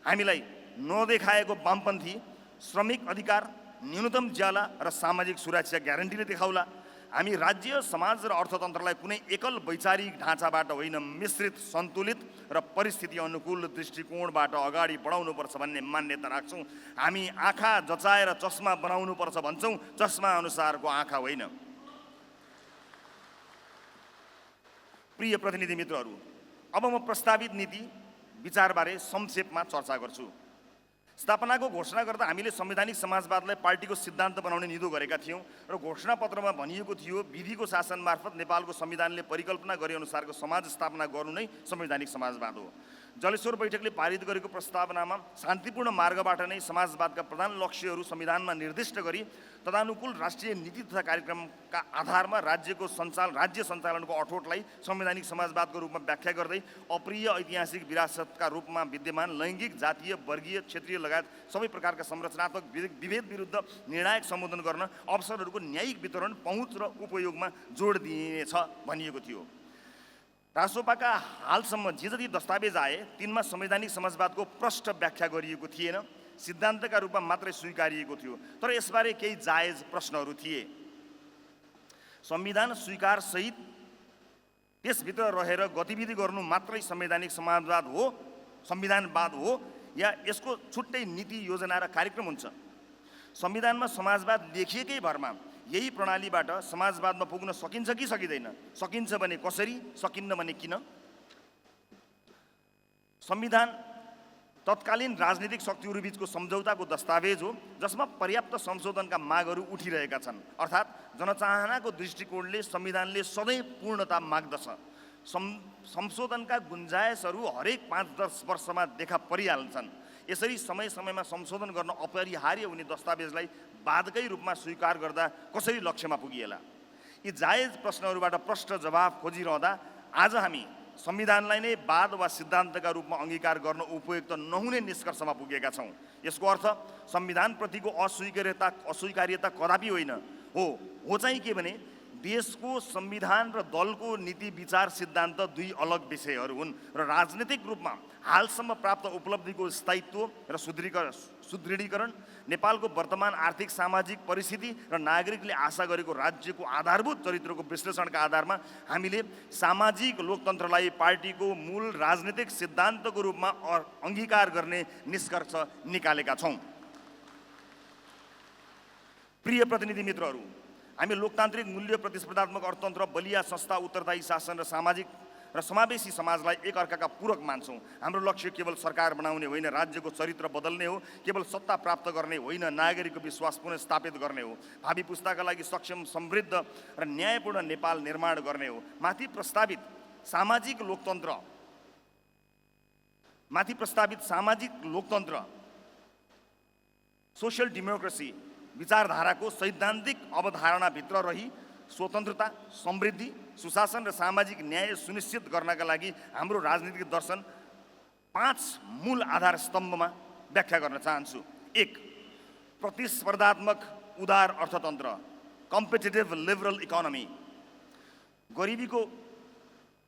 हामीलाई नदेखाएको वामपन्थी श्रमिक अधिकार, न्यूनतम ज्याला र सामाजिक सुरक्षा ग्यारेन्टीले देखाउला। हामी राज्य, समाज र अर्थतन्त्रलाई कुनै एकल वैचारिक ढाँचाबाट होइन, मिश्रित, सन्तुलित र परिस्थिति अनुकूल दृष्टिकोणबाट अगाडि बढाउनुपर्छ भन्ने मान्यता राख्छौँ। हामी आँखा जचाएर चस्मा बनाउनुपर्छ भन्छौँ, चस्मा अनुसारको आँखा होइन। प्रिय प्रतिनिधि मित्रहरू, अब म प्रस्तावित नीति विचारबारे संक्षेपमा चर्चा गर्छु। स्थापनाको घोषणा गर्दा हामीले संवैधानिक समाजवादलाई पार्टीको सिद्धान्त बनाउने निधो गरेका थियौँ र घोषणापत्रमा भनिएको थियो विधिको शासन मार्फत नेपालको संविधानले परिकल्पना गरे अनुसारको समाज स्थापना गर्नु नै संवैधानिक समाजवाद हो। जलेश्वर बैठकले पारित गरेको प्रस्तावनामा शान्तिपूर्ण मार्गबाट नै समाजवादका प्रधान लक्ष्यहरू संविधानमा निर्दिष्ट गरी तदानुकूल राष्ट्रिय नीति तथा कार्यक्रमका आधारमा राज्य सञ्चालनको अठोटलाई संवैधानिक समाजवादको रूपमा व्याख्या गर्दै अप्रिय ऐतिहासिक विरासतका रूपमा विद्यमान लैङ्गिक, जातीय, वर्गीय, क्षेत्रीय लगायत सबै प्रकारका संरचनात्मक विभेद विरुद्ध निर्णायक सम्बोधन गर्न अवसरहरूको न्यायिक वितरण, पहुँच र उपयोगमा जोड दिइनेछ भनिएको थियो। रासोपाका हालसम्म जे जति दस्तावेज आए तिनमा संवैधानिक समाजवादको प्रष्ट व्याख्या गरिएको थिएन, सिद्धान्तका रूपमा मात्रै स्वीकारिएको थियो। तर यसबारे केही जायज प्रश्नहरू थिए। संविधान स्वीकार सहित त्यसभित्र रहेर गतिविधि गर्नु मात्रै संवैधानिक संविधानवाद हो या यसको छुट्टै नीति, योजना र कार्यक्रम हुन्छ? संविधानमा समाजवाद लेखिएकै भरमा यही प्रणालीबाट समाजवादमा पुग्न सकिन्छ कि सकिँदैन? सकिन्छ भने कसरी, सकिन्न भने किन? संविधान तत्कालीन राजनीतिक शक्तिहरू बीचको सम्झौताको दस्तावेज हो जसमा पर्याप्त संशोधनका मागहरू उठिरहेका छन्। अर्थात् जनचाहनाको दृष्टिकोणले संविधानले सधैँ पूर्णता माग्दछ। संशोधनका गुन्जायसहरू हरेक 5-10 वर्षमा देखा परिहाल्छन्। यसरी समय समयमा संशोधन गर्न अपरिहार्य हुने दस्तावेजलाई वादकै रूपमा स्वीकार गर्दा कसरी लक्ष्यमा पुगिएला? यी जायज प्रश्नहरूबाट प्रष्ट जवाफ खोजिरहँदा आज हामी संविधानलाई नै वाद वा सिद्धान्तका रूपमा अङ्गीकार गर्न उपयुक्त नहुने निष्कर्षमा पुगेका छौँ। यसको अर्थ संविधानप्रतिको अस्वीकार्यता कदापि होइन। हो चाहिँ के भने देशको संविधान र दलको नीति, विचार, सिद्धान्त दुई अलग विषयहरू हुन् र राजनीतिक रूपमा हालसम्म प्राप्त उपलब्धिको स्थायित्व र सुदृढीकरण, नेपालको वर्तमान आर्थिक सामाजिक परिस्थिति र नागरिकले आशा गरेको राज्यको आधारभूत चरित्रको विश्लेषणका आधारमा हामीले सामाजिक लोकतन्त्रलाई पार्टीको मूल राजनीतिक सिद्धान्तको रूपमा अङ्गीकार गर्ने निष्कर्ष निकालेका छौँ। प्रिय प्रतिनिधि मित्रहरू, हामी लोकतान्त्रिक मूल्य, प्रतिस्पर्धात्मक अर्थतन्त्र, बलिया संस्था, उत्तरदायी शासन र सामाजिक र समावेशी समाजलाई एकअर्काका पूरक मान्छौँ। हाम्रो लक्ष्य केवल सरकार बनाउने होइन, राज्यको चरित्र बदल्ने हो। केवल सत्ता प्राप्त गर्ने होइन, नागरिकको विश्वास पुनर्स्थापित गर्ने हो। भावी पुस्ताका लागि सक्षम, समृद्ध र न्यायपूर्ण नेपाल निर्माण गर्ने हो। माथि प्रस्तावित सामाजिक लोकतन्त्र सोशल डेमोक्रेसी विचारधाराको सैद्धान्तिक अवधारणाभित्र रही स्वतन्त्रता, समृद्धि, सुशासन र सामाजिक न्याय सुनिश्चित गर्नका लागि हाम्रो राजनीतिक दर्शन 5 मूल आधार स्तम्भमा व्याख्या गर्न चाहन्छु। 1. प्रतिस्पर्धात्मक उदार अर्थतन्त्र, कम्पिटिटिभ लिबरल इकोनोमी।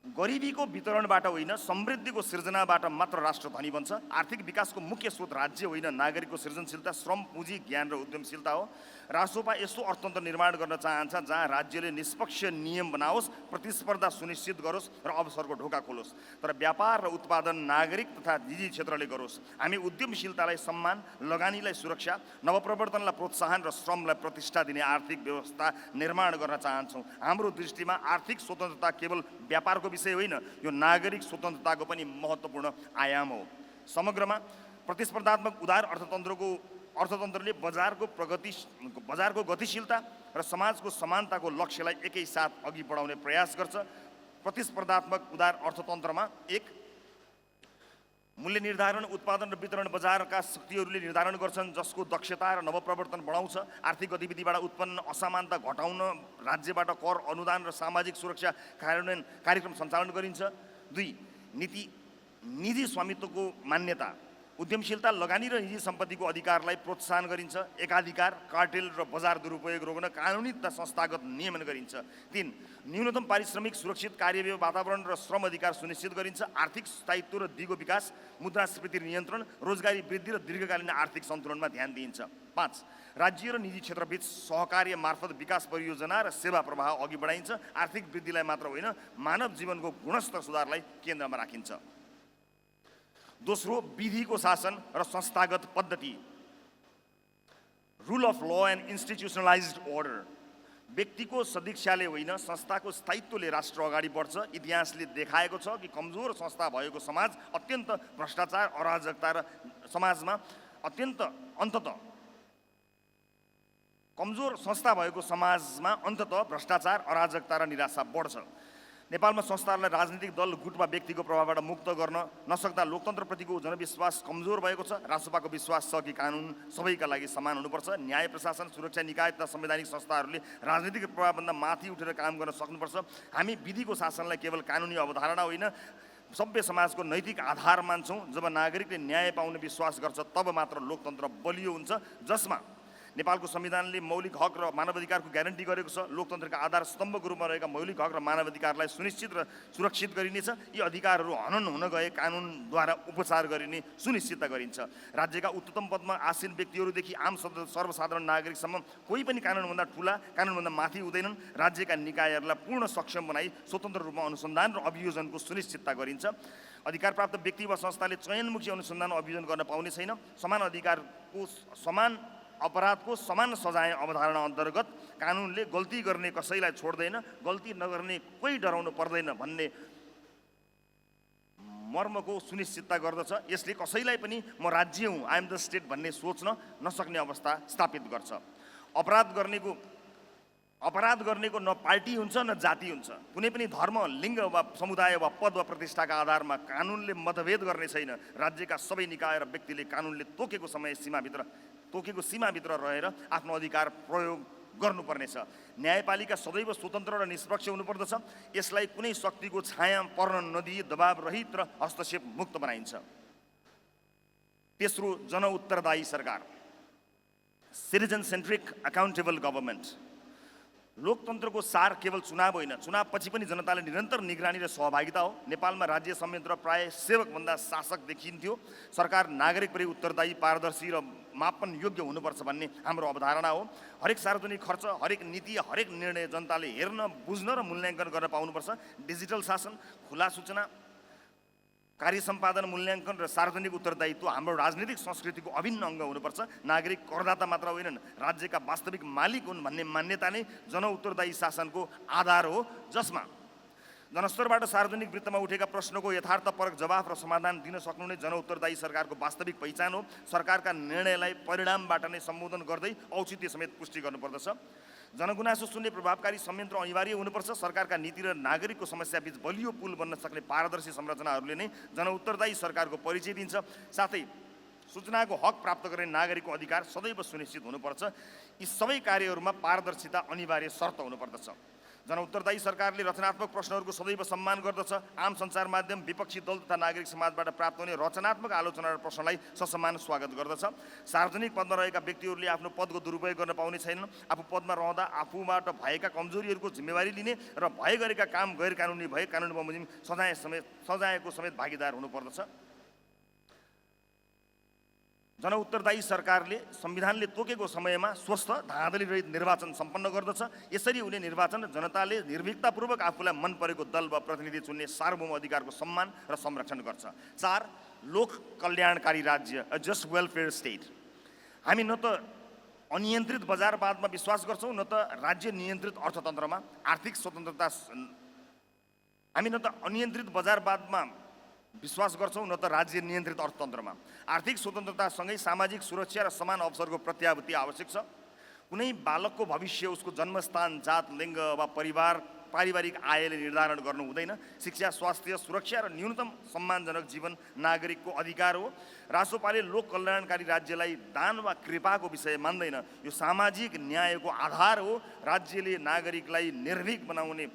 गरिबीको वितरणबाट होइन, समृद्धिको सृजनाबाट मात्र राष्ट्र धनी बन्छ। आर्थिक विकासको मुख्य स्रोत राज्य होइन, नागरिकको सृजनशीलता, श्रम, पुँजी, ज्ञान र उद्यमशीलता हो। रासोपा यस्तो अर्थतन्त्र निर्माण गर्न चाहन्छ जहाँ राज्यले निष्पक्ष नियम बनाओस्, प्रतिस्पर्धा सुनिश्चित गरोस् र अवसरको ढोका खोलोस्, तर व्यापार र उत्पादन नागरिक तथा निजी क्षेत्रले गरोस्। हामी उद्यमशीलतालाई सम्मान, लगानीलाई सुरक्षा, नवप्रवर्तनलाई प्रोत्साहन र श्रमलाई प्रतिष्ठा दिने आर्थिक व्यवस्था निर्माण गर्न चाहन्छौँ। हाम्रो दृष्टिमा आर्थिक स्वतन्त्रता केवल व्यापारको विषय होइन, यो नागरिक स्वतन्त्रताको पनि महत्त्वपूर्ण आयाम हो। समग्रमा प्रतिस्पर्धात्मक उदार अर्थतन्त्रले बजारको गतिशीलता र समाजको समानताको लक्ष्यलाई एकैसाथ अघि बढाउने प्रयास गर्छ। प्रतिस्पर्धात्मक उदार अर्थतन्त्रमा 1. मूल्य निर्धारण, उत्पादन र वितरण बजारका शक्तिहरूले निर्धारण गर्छन् जसको दक्षता र नवप्रवर्तन बढाउँछ। आर्थिक गतिविधिबाट उत्पन्न असमानता घटाउन राज्यबाट कर, अनुदान र सामाजिक सुरक्षा कार्यक्रम सञ्चालन गरिन्छ। 2. निजी स्वामित्वको मान्यता, उद्यमशीलता, लगानी र निजी सम्पत्तिको अधिकारलाई प्रोत्साहन गरिन्छ। एकाधिकार, कार्टेल र बजार दुरुपयोग रोक्न कानुनी तथा संस्थागत नियमन गरिन्छ। 3. न्यूनतम पारिश्रमिक, सुरक्षित कार्यव्यय वातावरण र श्रम अधिकार सुनिश्चित गरिन्छ। आर्थिक स्थायित्व र दिगो विकास, मुद्रास्फीति नियन्त्रण, रोजगारी वृद्धि र दीर्घकालीन आर्थिक सन्तुलनमा ध्यान दिइन्छ। 5. राज्य र निजी क्षेत्रबीच सहकार्य मार्फत विकास परियोजना र सेवा प्रवाह अघि बढाइन्छ। आर्थिक वृद्धिलाई मात्र होइन, मानव जीवनको गुणस्तर सुधारलाई केन्द्रमा राखिन्छ। दोस्रो, विधिको शासन र संस्थागत पद्धति, rule of law and institutionalized order. व्यक्तिको सदिच्छाले होइन, संस्थाको स्थायित्वले राष्ट्र अगाडि बढ्छ। इतिहासले देखाएको छ कि कमजोर संस्था भएको समाज अत्यन्त भ्रष्टाचार, अराजकता र समाजमा कमजोर संस्था भएको समाजमा अन्ततः भ्रष्टाचार, अराजकता र निराशा बढ्छ। नेपालमा संस्थाहरूलाई राजनीतिक दल, गुट वा व्यक्तिको प्रभावबाट मुक्त गर्न नसक्दा लोकतन्त्रप्रतिको जनविश्वास कमजोर भएको छ। रासोपाको विश्वास छ कि कानुन सबैका लागि समान हुनुपर्छ। न्याय, प्रशासन, सुरक्षा निकाय तथा संवैधानिक संस्थाहरूले राजनीतिक प्रभावभन्दा माथि उठेर काम गर्न सक्नुपर्छ। हामी विधिको शासनलाई केवल कानुनी अवधारणा होइन, सभ्य समाजको नैतिक आधार मान्छौँ। जब नागरिकले न्याय पाउने विश्वास गर्छ, तब मात्र लोकतन्त्र बलियो हुन्छ, जसमा नेपालको संविधानले मौलिक हक र मानवाधिकारको ग्यारेन्टी गरेको छ। लोकतन्त्रका आधार स्तम्भको रूपमा रहेका मौलिक हक र मानवाधिकारलाई सुनिश्चित र सुरक्षित गरिनेछ। यी अधिकारहरू हनन हुन गए कानुनद्वारा उपचार गरिने सुनिश्चितता गरिन्छ। राज्यका उच्चतम पदमा आसीन व्यक्तिहरूदेखि आम सर्वसाधारण नागरिकसम्म कोही पनि कानुनभन्दा ठुला, कानुनभन्दा माथि हुँदैनन्। राज्यका निकायहरूलाई पूर्ण सक्षम बनाई स्वतन्त्र रूपमा अनुसन्धान र अभियोजनको सुनिश्चितता गरिन्छ। अधिकारप्राप्त व्यक्ति वा संस्थाले चयनमुखी अनुसन्धान अभियोजन गर्न पाउने छैन। अपराधको समान सजाय अवधारणा अन्तर्गत कानुनले गल्ती गर्ने कसैलाई छोड्दैन, गल्ती नगर्ने कोही डराउनु पर्दैन भन्ने मर्मको सुनिश्चितता गर्दछ। यसले कसैलाई पनि म राज्य हुँ, आई एम द स्टेट भन्ने सोच्न नसक्ने अवस्था स्थापित गर्छ। अपराध गर्नेको न पार्टी हुन्छ न जाति हुन्छ। कुनै पनि धर्म, लिङ्ग वा समुदाय वा पद वा प्रतिष्ठाका आधारमा कानुनले मतभेद गर्ने छैन। राज्यका सबै निकाय र व्यक्तिले कानुनले तोकेको सीमाभित्र रहेर आफ्नो अधिकार प्रयोग गर्नुपर्नेछ। न्यायपालिका सदैव स्वतन्त्र र निष्पक्ष हुनुपर्दछ। यसलाई कुनै शक्तिको छाया पर्न नदिई दबाव रहित र हस्तक्षेप मुक्त बनाइन्छ। तेस्रो, जनउत्तरदायी सरकार, सिटिजन सेन्ट्रिक अकाउन्टेबल गभर्मेन्ट। लोकतन्त्रको सार केवल चुनाव होइन, चुनावपछि पनि जनताले निरन्तर निगरानी र सहभागिता हो। नेपालमा राज्य संयन्त्र प्राय सेवकभन्दा शासक देखिन्थ्यो। सरकार नागरिकपरि उत्तरदायी, पारदर्शी र मापन योग्य हुनुपर्छ भन्ने हाम्रो अवधारणा हो। हरेक सार्वजनिक खर्च, हरेक नीति, हरेक निर्णय जनताले हेर्न, बुझ्न र मूल्याङ्कन गर्न पाउनुपर्छ। डिजिटल शासन, खुला सूचना, कार्य सम्पादन, मूल्याङ्कन र सार्वजनिक उत्तरदायित्व हाम्रो राजनीतिक संस्कृतिको अभिन्न अङ्ग हुनुपर्छ। नागरिक करदाता मात्र होइनन्, राज्यका वास्तविक मालिक हुन् भन्ने मान्यता नै जनउत्तरदायी शासनको आधार हो, जसमा जनस्तरबाट सार्वजनिक वृत्तमा उठेका प्रश्नको यथार्थपरक जवाफ र समाधान दिन सक्नु नै जनउत्तरदायी सरकारको वास्तविक पहिचान हो। सरकारका निर्णयलाई परिणामबाट नै सम्बोधन गर्दै औचित्य समेत पुष्टि गर्नुपर्दछ। जनगुनासो सुन्ने प्रभावकारी संयन्त्र अनिवार्य हुनुपर्छ। सरकारका नीति र नागरिकको समस्याबीच बलियो पुल बन्न सक्ने पारदर्शी संरचनाहरूले नै जनउत्तरदायी सरकारको परिचय दिन्छ। साथै सूचनाको हक प्राप्त गर्ने नागरिकको अधिकार सदैव सुनिश्चित हुनुपर्छ। यी सबै कार्यहरूमा पारदर्शिता अनिवार्य शर्त हुनुपर्दछ। जनउत्तरदायी सरकारले रचनात्मक प्रश्नहरूको सदैव सम्मान गर्दछ। आम सञ्चार माध्यम, विपक्षी दल तथा नागरिक समाजबाट प्राप्त हुने रचनात्मक आलोचना र प्रश्नलाई ससम्मान स्वागत गर्दछ। सार्वजनिक पदमा रहेका व्यक्तिहरूले आफ्नो पदको दुरुपयोग गर्न पाउने छैनन्। आफू पदमा रहँदा आफूबाट भएका कमजोरीहरूको जिम्मेवारी लिने र भए गरेका काम गैर कानुनी भए कानुन बमोजिम सजायको समेत भागीदार हुनुपर्दछ। जनउत्तरदायी सरकारले संविधानले तोकेको समयमा स्वस्थ, धाँधली रहित निर्वाचन सम्पन्न गर्दछ। यसरी हुने निर्वाचन जनताले निर्भीकतापूर्वक आफूलाई मन परेको दल वा प्रतिनिधि चुन्ने सार्वभौम अधिकारको सम्मान र संरक्षण गर्छ। 4, लोक कल्याणकारी राज्य, अ जस्ट वेलफेयर स्टेट। हामी न त अनियन्त्रित बजारवादमा विश्वास गर्छौँ, न त राज्य नियन्त्रित अर्थतन्त्रमा। हामी न त अनियन्त्रित बजारवादमा विश्वास गर्छौँ, न त राज्य नियन्त्रित अर्थतन्त्रमा। आर्थिक स्वतन्त्रतासँगै सामाजिक सुरक्षा र समान अवसरको प्रत्याभूति आवश्यक छ। कुनै बालकको भविष्य उसको जन्मस्थान, जात, लिङ्ग वा पारिवारिक आयले निर्धारण गर्नु हुँदैन। शिक्षा, स्वास्थ्य, सुरक्षा र न्यूनतम सम्मानजनक जीवन नागरिकको अधिकार हो। रासोपाले लोक कल्याणकारी राज्यलाई दान वा कृपाको विषय मान्दैन, यो सामाजिक न्यायको आधार हो। राज्यले नागरिकलाई निर्भीक बनाउने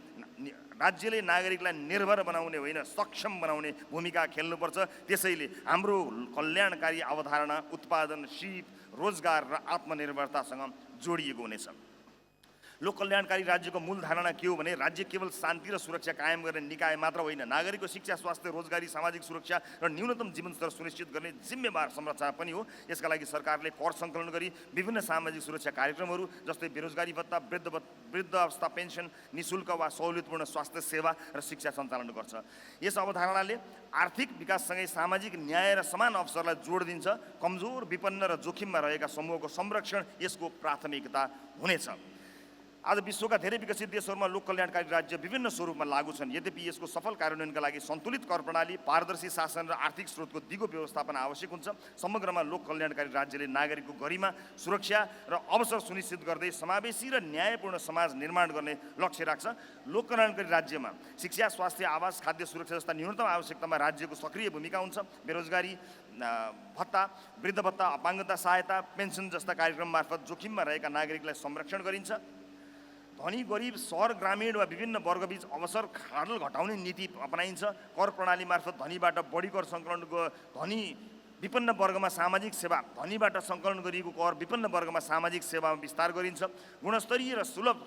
राज्यले नागरिकलाई निर्भर बनाउने होइन सक्षम बनाउने भूमिका खेल्नुपर्छ। त्यसैले हाम्रो कल्याणकारी अवधारणा उत्पादनशील रोजगार र आत्मनिर्भरतासँग जोडिएको हुनेछ। लोक कल्याणकारी राज्यको मूल धारणा के हो भने राज्य केवल शान्ति र सुरक्षा कायम गर्ने निकाय मात्र होइन, नागरिकको शिक्षा, स्वास्थ्य, रोजगारी, सामाजिक सुरक्षा र न्यूनतम जीवनस्तर सुनिश्चित गर्ने जिम्मेवार संरचना पनि हो। यसका लागि सरकारले कर सङ्कलन गरी विभिन्न सामाजिक सुरक्षा कार्यक्रमहरू जस्तै बेरोजगारी भत्ता, वृद्ध अवस्था पेन्सन, निशुल्क वा सहुलियतपूर्ण स्वास्थ्य सेवा र शिक्षा सञ्चालन गर्छ। यस अवधारणाले आर्थिक विकाससँगै सामाजिक न्याय र समान अवसरलाई जोड दिन्छ। कमजोर, विपन्न र जोखिममा रहेका समूहको संरक्षण यसको प्राथमिकता हुनेछ। आज विश्वका धेरै विकसित देशहरूमा लोक कल्याणकारी राज्य विभिन्न स्वरूपमा लागू छन्। यद्यपि यसको सफल कार्यान्वयनका लागि सन्तुलित कर प्रणाली, पारदर्शी शासन र आर्थिक स्रोतको दिगो व्यवस्थापन आवश्यक हुन्छ। समग्रमा लोक कल्याणकारी राज्यले नागरिकको गरिमा, सुरक्षा र अवसर सुनिश्चित गर्दै समावेशी र न्यायपूर्ण समाज निर्माण गर्ने लक्ष्य राख्छ। लोक कल्याणकारी राज्यमा शिक्षा, स्वास्थ्य, आवास, खाद्य सुरक्षा जस्ता न्यूनतम आवश्यकतामा राज्यको सक्रिय भूमिका हुन्छ। बेरोजगारी भत्ता, वृद्ध भत्ता, अपाङ्गता सहायता, पेन्सन जस्ता कार्यक्रम मार्फत जोखिममा रहेका नागरिकलाई संरक्षण गरिन्छ। धनी, गरिब, सहर, ग्रामीण वा विभिन्न वर्गबीच अवसर खाडल घटाउने नीति अपनाइन्छ। कर प्रणाली मार्फत धनीबाट बढी कर सङ्कलनको विपन्न वर्गमा सामाजिक सेवा, धनीबाट सङ्कलन गरिएको कर विपन्न वर्गमा सामाजिक सेवामा विस्तार गरिन्छ। गुणस्तरीय र सुलभ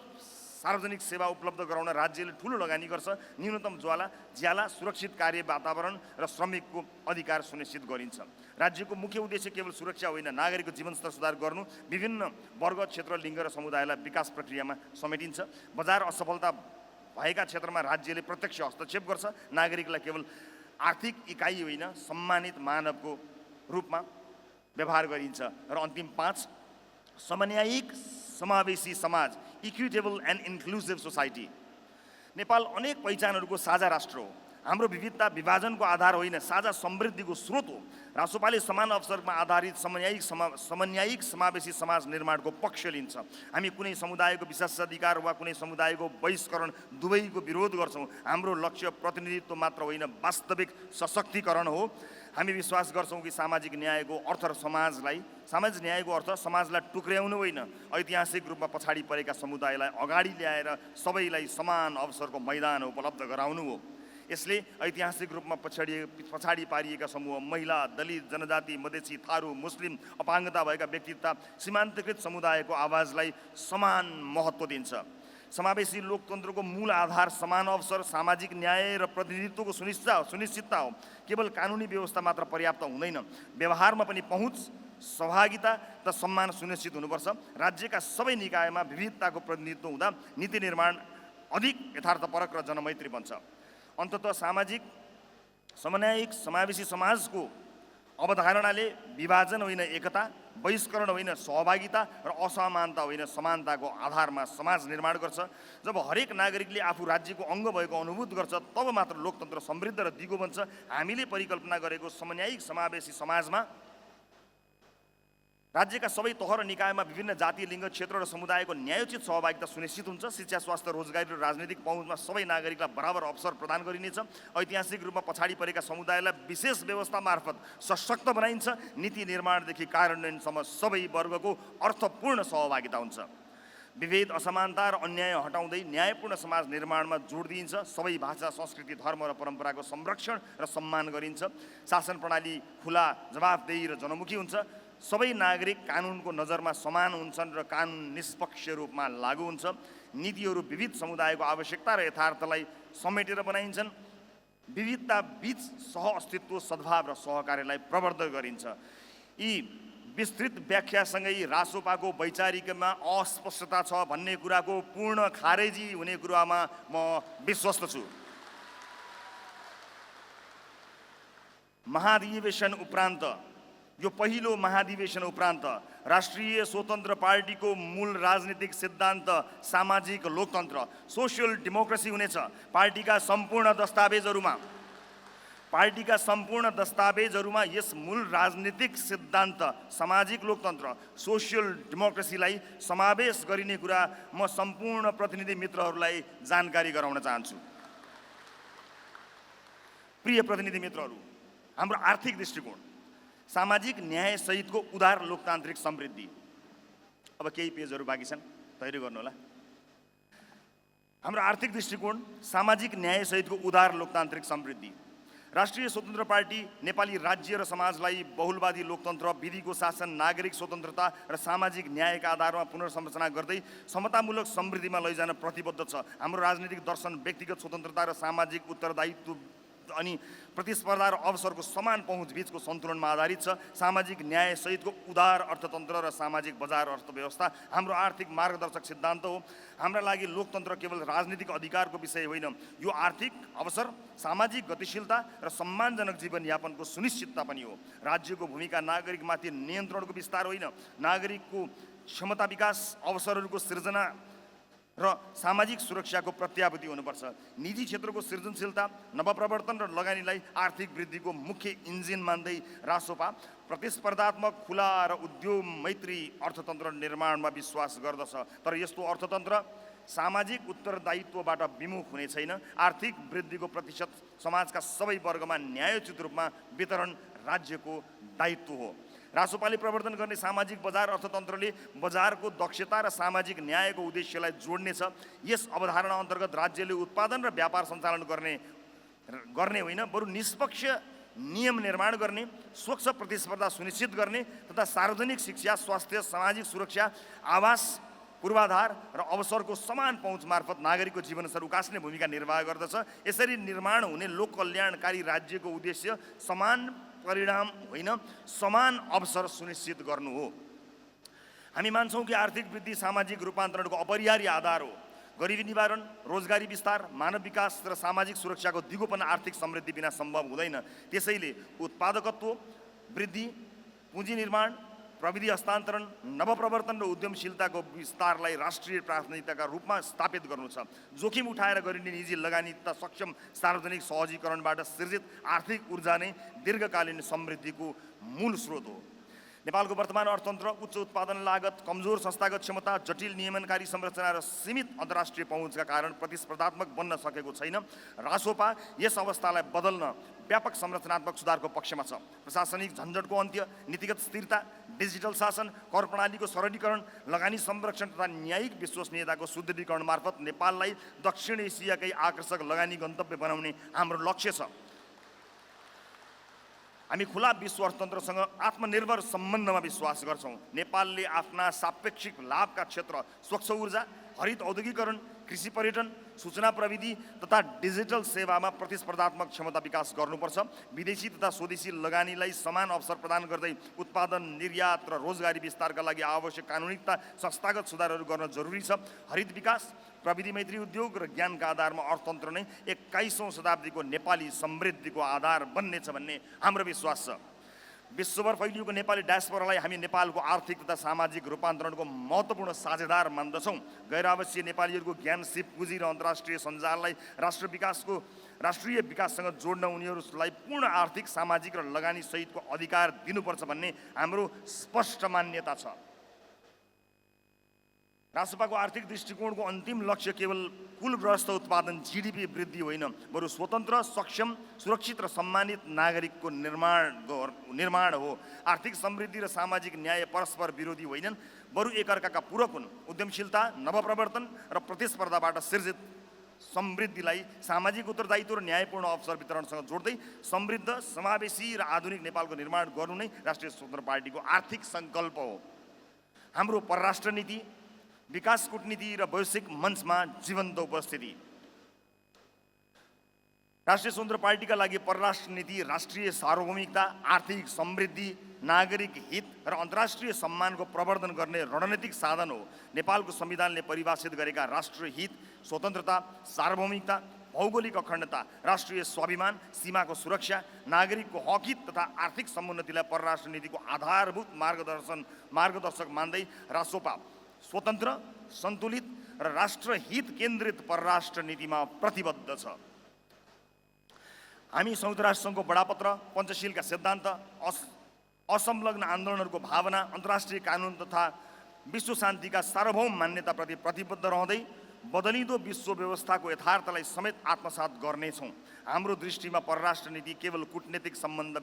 सार्वजनिक सेवा उपलब्ध गराउन राज्यले ठुलो लगानी गर्छ। न्यूनतम ज्याला, सुरक्षित कार्य वातावरण र श्रमिकको अधिकार सुनिश्चित गरिन्छ। राज्यको मुख्य उद्देश्य केवल सुरक्षा होइन, नागरिकको जीवनस्तर सुधार गर्नु। विभिन्न वर्ग, क्षेत्र, लिङ्ग र समुदायलाई विकास प्रक्रियामा समेटिन्छ। बजार असफलता भएका क्षेत्रमा राज्यले प्रत्यक्ष हस्तक्षेप गर्छ। नागरिकलाई केवल आर्थिक इकाइ होइन, सम्मानित मानवको रूपमा व्यवहार गरिन्छ। र अन्तिम 5, समन्यायिक समावेशी समाज, equitable and inclusive society. Nepal अनेक पहिचानहरूको साझा राष्ट्र हो। हाम्रो विविधता विभाजनको आधार होइन, साझा समृद्धिको स्रोत हो। रासोपाले समान अवसरमा आधारित समन्यायिक समावेशी समाज निर्माणको पक्ष लिन्छ। हामी कुनै समुदायको विशेषाधिकार वा कुनै समुदायको बहिष्करण दुवैको विरोध गर्छौँ। हाम्रो लक्ष्य प्रतिनिधित्व मात्र होइन, वास्तविक सशक्तिकरण हो। हामी विश्वास गर्छौँ कि सामाजिक न्यायको अर्थ समाजलाई टुक्र्याउनु होइन, ऐतिहासिक रूपमा पछाडि परेका समुदायलाई अगाडि ल्याएर सबैलाई समान अवसरको मैदान उपलब्ध गराउनु हो। यसले ऐतिहासिक रूपमा पछाडि पारिएका समूह, महिला, दलित, जनजाति, मधेसी, थारू, मुस्लिम, अपाङ्गता भएका व्यक्तित्व, सीमान्तकृत समुदायको आवाजलाई समान महत्त्व दिन्छ। समावेशी लोकतन्त्रको मूल आधार समान अवसर, सामाजिक न्याय र प्रतिनिधित्वको सुनिश्चितता हो। केवल कानुनी व्यवस्था मात्र पर्याप्त हुँदैन, व्यवहारमा पनि पहुँच, सहभागिता र सम्मान सुनिश्चित हुनुपर्छ। राज्यका सबै निकायमा विविधताको प्रतिनिधित्व हुँदा नीति निर्माण अधिक यथार्थपरक र जनमैत्री बन्छ। अन्ततः सामाजिक समन्यायिक समावेशी समाजको अवधारणाले विभाजन होइन एकता, बहिष्करण होइन सहभागिता र असमानता होइन समानताको आधारमा समाज निर्माण गर्छ। जब हरेक नागरिकले आफू राज्यको अङ्ग भएको अनुभूत गर्छ, तब मात्र लोकतन्त्र समृद्ध र दिगो बन्छ। हामीले परिकल्पना गरेको समन्यायिक समावेशी समाजमा राज्यका सबै तह र निकायमा विभिन्न जाति, लिङ्ग, क्षेत्र र समुदायको न्यायोचित सहभागिता सुनिश्चित हुन्छ। शिक्षा, स्वास्थ्य, रोजगारी र राजनीतिक पहुँचमा सबै नागरिकलाई बराबर अवसर प्रदान गरिनेछ। ऐतिहासिक रूपमा पछाडि परेका समुदायलाई विशेष व्यवस्था मार्फत सशक्त बनाइन्छ। नीति निर्माणदेखि कार्यान्वयनसम्म सबै वर्गको अर्थपूर्ण सहभागिता हुन्छ। विभेद, असमानता र अन्याय हटाउँदै न्यायपूर्ण समाज निर्माणमा जोड दिइन्छ। सबै भाषा, संस्कृति, धर्म र परम्पराको संरक्षण र सम्मान गरिन्छ। शासन प्रणाली खुला, जवाफदेही र जनमुखी हुन्छ। सबै नागरिक कानुनको नजरमा समान हुन्छन् र कानुन निष्पक्ष रूपमा लागू हुन्छ। नीतिहरू विविध समुदायको आवश्यकता र यथार्थलाई समेटेर बनाइन्छन्। विविधता बीच सहअस्तित्व, सद्भाव र सहकार्यलाई प्रवर्धन गरिन्छ। यी विस्तृत व्याख्यासँगै रासोपाको वैचारिकमा अस्पष्टता छ भन्ने कुराको पूर्ण खारेजी हुने कुरामा म विश्वस्त छु। यो पहिलो महाधिवेशन उपरान्त राष्ट्रिय स्वतन्त्र पार्टीको मूल राजनीतिक सिद्धान्त सामाजिक लोकतन्त्र, सोसियल डेमोक्रेसी हुनेछ। पार्टीका सम्पूर्ण दस्तावेजहरूमा यस मूल राजनीतिक सिद्धान्त सामाजिक लोकतन्त्र, सोसियल डेमोक्रेसीलाई समावेश गरिने कुरा म सम्पूर्ण प्रतिनिधि मित्रहरूलाई जानकारी गराउन चाहन्छु। प्रिय प्रतिनिधि मित्रहरू, हाम्रो आर्थिक दृष्टिकोण, सामाजिक न्याय सहितको उदार लोकतान्त्रिक समृद्धि। अब केही पेजहरू बाँकी छन्, तयारी गर्नु होला। हाम्रो आर्थिक दृष्टिकोण सामाजिक न्यायसहितको उदार लोकतान्त्रिक समृद्धि। राष्ट्रिय स्वतन्त्र पार्टी नेपाली राज्य र समाजलाई बहुलवादी लोकतन्त्र, विधिको शासन, नागरिक स्वतन्त्रता र सामाजिक न्यायका आधारमा पुनर्संरचना गर्दै समतामूलक समृद्धिमा लैजान प्रतिबद्ध छ। हाम्रो राजनीतिक दर्शन व्यक्तिगत स्वतन्त्रता र सामाजिक उत्तरदायित्व अनि प्रतिस्पर्धा र अवसरको समान पहुँच बीचको सन्तुलनमा आधारित छ। सामाजिक न्याय सहितको उदार अर्थतन्त्र र सामाजिक बजार अर्थव्यवस्था हाम्रो आर्थिक मार्गदर्शक सिद्धान्त हो। हाम्रा लागि लोकतन्त्र केवल राजनीतिक अधिकारको विषय होइन, यो आर्थिक अवसर, सामाजिक गतिशीलता र सम्मानजनक जीवनयापनको सुनिश्चितता पनि हो। राज्यको भूमिका नागरिकमाथि नियन्त्रणको विस्तार होइन, नागरिकको क्षमता विकास, अवसरहरूको सृजना र सामाजिक सुरक्षाको प्रत्याभूति हुनुपर्छ। निजी क्षेत्रको सृजनशीलता, नवप्रवर्तन र लगानीलाई आर्थिक वृद्धिको मुख्य इन्जिन मान्दै रासोपा प्रतिस्पर्धात्मक, खुला र उद्योग मैत्री अर्थतन्त्र निर्माणमा विश्वास गर्दछ। तर यस्तो अर्थतन्त्र सामाजिक उत्तरदायित्वबाट विमुख हुने छैन। आर्थिक वृद्धिको प्रतिशत समाजका सबै वर्गमा न्यायोचित रूपमा वितरण राज्यको दायित्व हो। रासोपाले प्रवर्तन गर्ने सामाजिक बजार अर्थतन्त्रले बजारको दक्षता र सामाजिक न्यायको उद्देश्यलाई जोड्नेछ। यस अवधारणा अन्तर्गत राज्यले उत्पादन र व्यापार सञ्चालन गर्ने होइन, बरु निष्पक्ष नियम निर्माण गर्ने, स्वच्छ प्रतिस्पर्धा सुनिश्चित गर्ने तथा सार्वजनिक शिक्षा, स्वास्थ्य, सामाजिक सुरक्षा, आवास, पूर्वाधार र अवसरको समान पहुँच मार्फत नागरिकको जीवनस्तर उकास्ने भूमिका निर्वाह गर्दछ। यसरी निर्माण हुने लोक कल्याणकारी राज्यको उद्देश्य समान परिणाम होइन, समान अवसर सुनिश्चित गर्नु हो। हामी मान्छौँ कि आर्थिक वृद्धि सामाजिक रूपान्तरणको अपरिहार्य आधार हो। गरिबी निवारण, रोजगारी विस्तार, मानव विकास र सामाजिक सुरक्षाको दिगोपन आर्थिक समृद्धि बिना सम्भव हुँदैन। त्यसैले उत्पादकत्व वृद्धि, पुँजी निर्माण, प्रविधि हस्तान्तरण, नवप्रवर्तन र उद्यमशीलताको विस्तारलाई राष्ट्रिय प्राथमिकताका रूपमा स्थापित गर्नु छ। जोखिम उठाएर गरिने निजी लगानी तथा सक्षम सार्वजनिक सहजीकरणबाट सृजित आर्थिक ऊर्जा नै दीर्घकालीन समृद्धिको मूल स्रोत हो। नेपालको वर्तमान अर्थतन्त्र उच्च उत्पादन लागत, कमजोर संस्थागत क्षमता, जटिल नियमनकारी संरचना र सीमित अन्तर्राष्ट्रिय पहुँचका कारण प्रतिस्पर्धात्मक बन्न सकेको छैन। रासोपा यस अवस्थालाई बदल्न व्यापक संरचनात्मक सुधारको पक्षमा छ। प्रशासनिक झन्झटको अन्त्य, नीतिगत स्थिरता, डिजिटल शासन, कर प्रणालीको सरलीकरण, लगानी संरक्षण तथा न्यायिक विश्वसनीयताको सुदृढीकरण मार्फत नेपाललाई दक्षिण एसियाकै आकर्षक लगानी गन्तव्य बनाउने हाम्रो लक्ष्य छ। हामी खुला विश्व अर्थतन्त्रसँग आत्मनिर्भर सम्बन्धमा विश्वास गर्छौँ। नेपालले आफ्ना सापेक्षिक लाभका क्षेत्र स्वच्छ ऊर्जा, हरित औद्योगिकरण, कृषि पर्यटन, सूचना प्रविधि तथा डिजिटल सेवामा प्रतिस्पर्धात्मक क्षमता विकास गर्नुपर्छ। विदेशी तथा स्वदेशी लगानीलाई समान अवसर प्रदान गर्दै उत्पादन, निर्यात र रोजगारी विस्तारका लागि आवश्यक कानुनिकता, संस्थागत सुधारहरू गर्न जरुरी छ। हरित विकास, प्रविधि मैत्री उद्योग र ज्ञानका आधारमा अर्थतन्त्र नै 21औं शताब्दीको नेपाली समृद्धिको आधार बन्नेछ भन्ने हाम्रो विश्वास छ। विश्वभर फैलिएको नेपाली डायस्पोरालाई हामी नेपालको आर्थिक तथा सामाजिक रूपान्तरणको महत्त्वपूर्ण साझेदार मान्दछौँ। गैर-आवासीय नेपालीहरूको ज्ञान, सिप, पुँजी र अन्तर्राष्ट्रिय सञ्जाललाई राष्ट्रिय विकाससँग जोड्न उनीहरूलाई पूर्ण आर्थिक, सामाजिक र लगानी सहितको अधिकार दिनुपर्छ भन्ने हाम्रो स्पष्ट मान्यता छ। रासोपाको आर्थिक दृष्टिकोणको अन्तिम लक्ष्य केवल कुल ग्रस्त उत्पादन जीडीपी वृद्धि होइन, बरु स्वतन्त्र, सक्षम, सुरक्षित र सम्मानित नागरिकको निर्माण हो। आर्थिक समृद्धि र सामाजिक न्याय परस्पर विरोधी होइनन्, बरु एकअर्काका पूरक हुन्। उद्यमशीलता, नवप्रवर्तन र प्रतिस्पर्धाबाट सृजित समृद्धिलाई सामाजिक उत्तरदायित्व र न्यायपूर्ण अवसर वितरणसँग जोड्दै समृद्ध, समावेशी र आधुनिक नेपालको निर्माण गर्नु नै राष्ट्रिय स्वतन्त्र पार्टीको आर्थिक सङ्कल्प हो। हाम्रो परराष्ट्र नीति, विकास कूटनीति र वैश्विक मञ्चमा जीवन्त उपस्थिति। राष्ट्रिय स्वतन्त्र पार्टीका लागि परराष्ट्र नीति राष्ट्रिय सार्वभौमिकता, आर्थिक समृद्धि, नागरिक हित र अन्तर्राष्ट्रिय सम्मानको प्रवर्धन गर्ने रणनीतिक साधन हो। नेपालको संविधानले परिभाषित गरेका राष्ट्रिय हित, स्वतन्त्रता, सार्वभौमिकता, भौगोलिक अखण्डता, राष्ट्रिय स्वाभिमान, सीमाको सुरक्षा, नागरिकको हक हित तथा आर्थिक समुन्नतिलाई परराष्ट्र नीतिको आधारभूत मार्गदर्शक मान्दै रासोपा स्वतन्त्र, सन्तुलित र राष्ट्रहित केन्द्रित परराष्ट्र नीतिमा प्रतिबद्ध छ। हामी संयुक्त राष्ट्रसङ्घको बडापत्र, पञ्चशीलका सिद्धान्त, असंलग्न आन्दोलनहरूको भावना, अन्तर्राष्ट्रिय कानुन तथा विश्व शान्तिका सार्वभौम मान्यताप्रति प्रतिबद्ध रहँदै बदलिँदो विश्व व्यवस्थाको यथार्थलाई समेत आत्मसात गर्नेछौँ। हाम्रो दृष्टिमा परराष्ट्र नीति केवल कूटनीतिक सम्बन्ध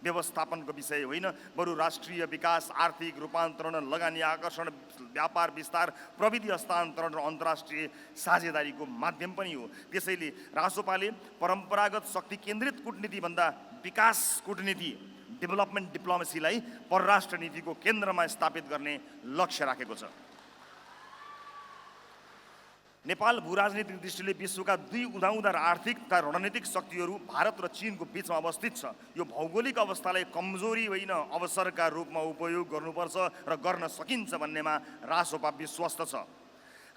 व्यवस्थापनको विषय होइन, बरु राष्ट्रिय विकास, आर्थिक रूपान्तरण, लगानी आकर्षण, व्यापार विस्तार, प्रविधि हस्तान्तरण र अन्तर्राष्ट्रिय साझेदारीको माध्यम पनि हो। त्यसैले रासोपाले परम्परागत शक्ति केन्द्रित कूटनीतिभन्दा विकास कूटनीति, डेभलपमेन्ट डिप्लोमेसीलाई परराष्ट्र नीतिको केन्द्रमा स्थापित गर्ने लक्ष्य राखेको छ। नेपाल भूराजनीतिक दृष्टिले विश्वका दुई उदाउँदा र आर्थिक तथा रणनीतिक शक्तिहरू भारत र चीनको बीचमा अवस्थित छ। यो भौगोलिक अवस्थालाई कमजोरी होइन, अवसरका रूपमा उपयोग गर्नुपर्छ र गर्न सकिन्छ भन्नेमा रासोपा विश्वस्त छ।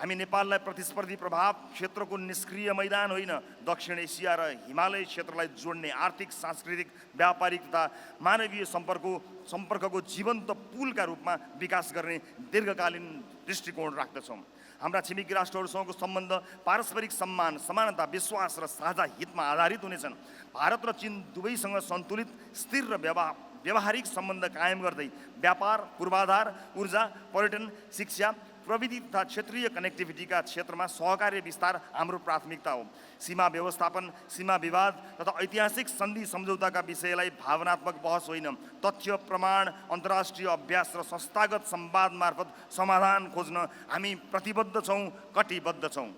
हामी नेपाललाई प्रतिस्पर्धी प्रभाव क्षेत्रको निष्क्रिय मैदान होइन, दक्षिण एसिया र हिमालय क्षेत्रलाई जोड्ने आर्थिक, सांस्कृतिक, व्यापारिक तथा मानवीय सम्पर्कको जीवन्त पुलका रूपमा विकास गर्ने दीर्घकालीन दृष्टिकोण राख्दछौँ। हाम्रा छिमेकी राष्ट्रहरूसँगको सम्बन्ध पारस्परिक सम्मान, समानता, विश्वास र साझा हितमा आधारित हुनेछन्। भारत र चीन दुवैसँग सन्तुलित, स्थिर र व्यावहारिक सम्बन्ध कायम गर्दै व्यापार, पूर्वाधार, ऊर्जा, पर्यटन, शिक्षा, प्रविधि तथा क्षेत्रीय कनेक्टिभिटीका क्षेत्रमा सहकार्य विस्तार हाम्रो प्राथमिकता हो। सीमा व्यवस्थापन, सीमा विवाद तथा ऐतिहासिक सन्धि सम्झौताका विषयलाई भावनात्मक बहस होइन, तथ्य, प्रमाण, अन्तर्राष्ट्रिय अभ्यास र संस्थागत संवाद मार्फत समाधान खोज्न हामी प्रतिबद्ध छौँ, कटिबद्ध छौँ।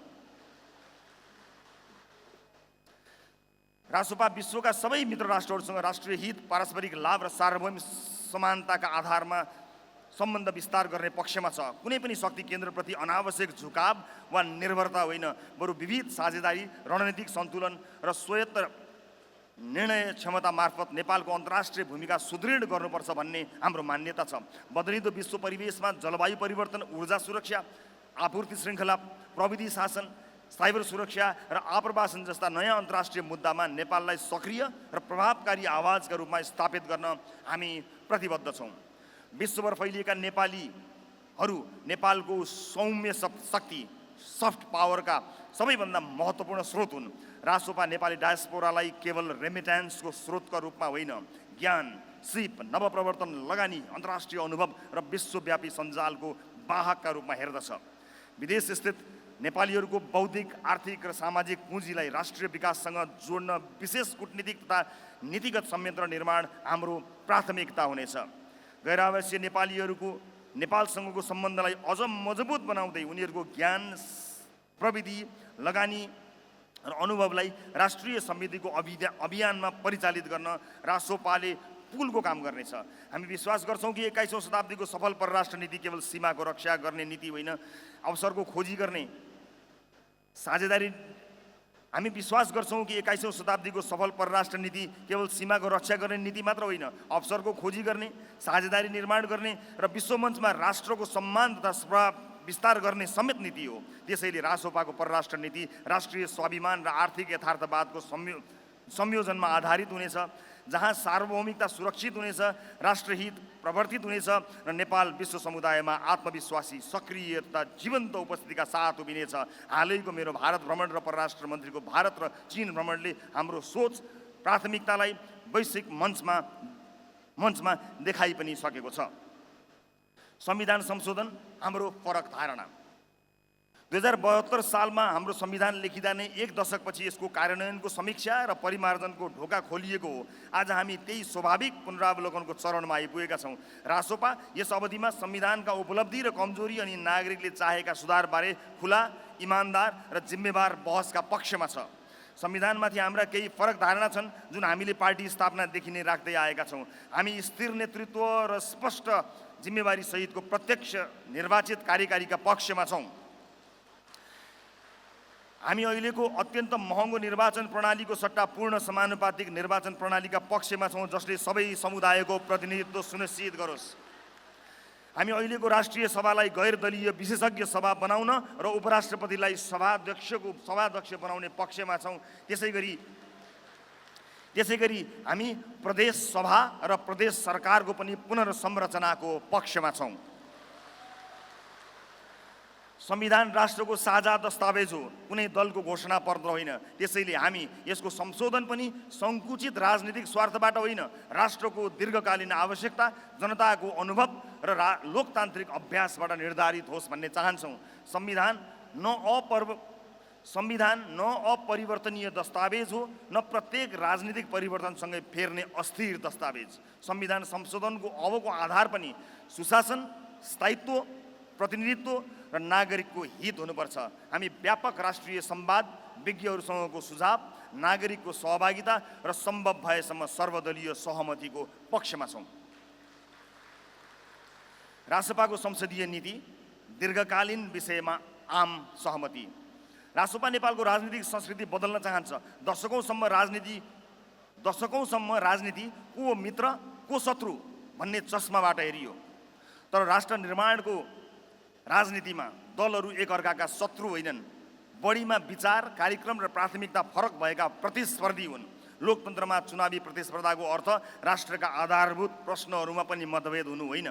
रासोपा विश्वका सबै मित्र राष्ट्रहरूसँग राष्ट्रिय हित, पारस्परिक लाभ र सार्वभौमिक समानताका आधारमा सम्बन्ध विस्तार गर्ने पक्षमा छ। कुनै पनि शक्ति केन्द्रप्रति अनावश्यक झुकाव वा निर्भरता होइन, बरु विविध साझेदारी, रणनीतिक सन्तुलन र स्वायत्त निर्णय क्षमता मार्फत नेपालको अन्तर्राष्ट्रिय भूमिका सुदृढ गर्नुपर्छ भन्ने हाम्रो मान्यता छ। बदलिँदो विश्व परिवेशमा जलवायु परिवर्तन, ऊर्जा सुरक्षा, आपूर्ति श्रृङ्खला, प्रविधि शासन, साइबर सुरक्षा र आप्रवासन जस्ता नयाँ अन्तर्राष्ट्रिय मुद्दामा नेपाललाई सक्रिय र प्रभावकारी आवाजका रूपमा स्थापित गर्न हामी प्रतिबद्ध छौँ। विश्वभर फैलिएका नेपालीहरू नेपालको सौम्य शक्ति, सफ्ट पावरका सबैभन्दा महत्त्वपूर्ण स्रोत हुन्। रासोपा नेपाली डायस्पोरालाई केवल रेमिट्यान्सको स्रोतका रूपमा होइन, ज्ञान, सिप, नवप्रवर्तन, लगानी, अन्तर्राष्ट्रिय अनुभव र विश्वव्यापी सञ्जालको वाहकका रूपमा हेर्दछ। विदेश स्थित नेपालीहरूको बौद्धिक, आर्थिक र सामाजिक पुँजीलाई राष्ट्रिय विकाससँग जोड्न विशेष कूटनीतिक तथा नीतिगत संयन्त्र निर्माण हाम्रो प्राथमिकता हुनेछ। गैर-आवासीय नेपालीहरूको नेपालसँगको सम्बन्धलाई अझ मजबुत बनाउँदै उनीहरूको ज्ञान, प्रविधि, लगानी र अनुभवलाई राष्ट्रिय समृद्धिको अभियानमा परिचालित गर्न रासोपाले पुलको काम गर्नेछ। हामी विश्वास गर्छौँ कि 21औं शताब्दीको सफल परराष्ट्र नीति केवल सीमाको रक्षा गर्ने नीति होइन, अवसरको खोजी गर्ने साझेदारी। हामी विश्वास गर्छौँ कि 21औं शताब्दीको सफल परराष्ट्र नीति केवल सीमाको रक्षा गर्ने नीति मात्र होइन, अवसरको खोजी गर्ने, साझेदारी निर्माण गर्ने र विश्वमञ्चमा राष्ट्रको सम्मान तथा प्रभाव विस्तार गर्ने समेत नीति हो। त्यसैले रासोपाको परराष्ट्र नीति राष्ट्रिय स्वाभिमान र आर्थिक यथार्थवादको संयोजनमा आधारित हुनेछ, जहाँ सार्वभौमिकता सुरक्षित हुनेछ, राष्ट्रहित प्रवर्तित हुनेछ र नेपाल विश्व समुदायमा आत्मविश्वासी, सक्रिय तथा जीवन्त उपस्थितिका साथ उभिनेछ। हालैको मेरो भारत भ्रमण र परराष्ट्र मन्त्रीको भारत र चीन भ्रमणले हाम्रो सोच, प्राथमिकतालाई वैश्विक मञ्चमा देखाइ पनि सकेको छ। संविधान संशोधन हाम्रो फरक धारणा। 2072 सालमा हाम्रो संविधान लेखिँदा नै एक दशकपछि यसको कार्यान्वयनको समीक्षा र परिमार्जनको ढोका खोलिएको हो। आज हामी त्यही स्वाभाविक पुनरावलोकनको चरणमा आइपुगेका छौँ। रासोपा यस अवधिमा संविधानका उपलब्धि र कमजोरी अनि नागरिकले चाहेका सुधारबारे खुला, इमान्दार र जिम्मेवार बहसका पक्षमा छ। संविधानमाथि हाम्रा केही फरक धारणा छन् जुन हामीले पार्टी स्थापनादेखि नै राख्दै आएका छौँ। हामी स्थिर नेतृत्व र स्पष्ट जिम्मेवारी सहितको प्रत्यक्ष निर्वाचित कार्यकारीका पक्षमा छौँ। हामी अहिलेको अत्यन्त महँगो निर्वाचन प्रणालीको सट्टा पूर्ण समानुपातिक निर्वाचन प्रणालीका पक्षमा छौँ, जसले सबै समुदायको प्रतिनिधित्व सुनिश्चित गरोस्। हामी अहिलेको राष्ट्रिय सभालाई गैर दलीय विशेषज्ञ सभा बनाउन र उपराष्ट्रपतिलाई सभाध्यक्ष बनाउने पक्षमा छौँ। त्यसै गरी हामी प्रदेश सभा र प्रदेश सरकारको पनि पुनर्संरचनाको पक्षमा छौँ। संविधान राष्ट्रको साझा दस्तावेज हो, कुनै दलको घोषणा पत्र होइन। त्यसैले हामी यसको संशोधन पनि सङ्कुचित राजनीतिक स्वार्थबाट होइन, राष्ट्रको दीर्घकालीन आवश्यकता, जनताको अनुभव र लोकतान्त्रिक अभ्यासबाट निर्धारित होस् भन्ने चाहन्छौँ। संविधान संविधान न अपरिवर्तनीय दस्तावेज हो, न प्रत्येक राजनीतिक परिवर्तनसँगै फेर्ने अस्थिर दस्तावेज। संविधान संशोधनको अबको आधार पनि सुशासन, स्थायित्व, प्रतिनिधित्व र नागरिकको हित हुनुपर्छ। हामी व्यापक राष्ट्रिय संवाद, विज्ञहरूसँगको सुझाव, नागरिकको सहभागिता र सम्भव भएसम्म सर्वदलीय सहमतिको पक्षमा छौँ। रासपाको संसदीय नीति दीर्घकालीन विषयमा आम सहमति। रासपा नेपालको राजनीतिक संस्कृति बदल्न चाहन्छ। दशकौँसम्म राजनीति को मित्र को शत्रु भन्ने चस्माबाट हेरियो, तर राष्ट्र निर्माणको राजनीतिमा दलहरू एकअर्काका शत्रु होइनन्, बढीमा विचार, कार्यक्रम र प्राथमिकता फरक भएका प्रतिस्पर्धी हुन्। लोकतन्त्रमा चुनावी प्रतिस्पर्धाको अर्थ राष्ट्रका आधारभूत प्रश्नहरूमा पनि मतभेद हुनु होइन।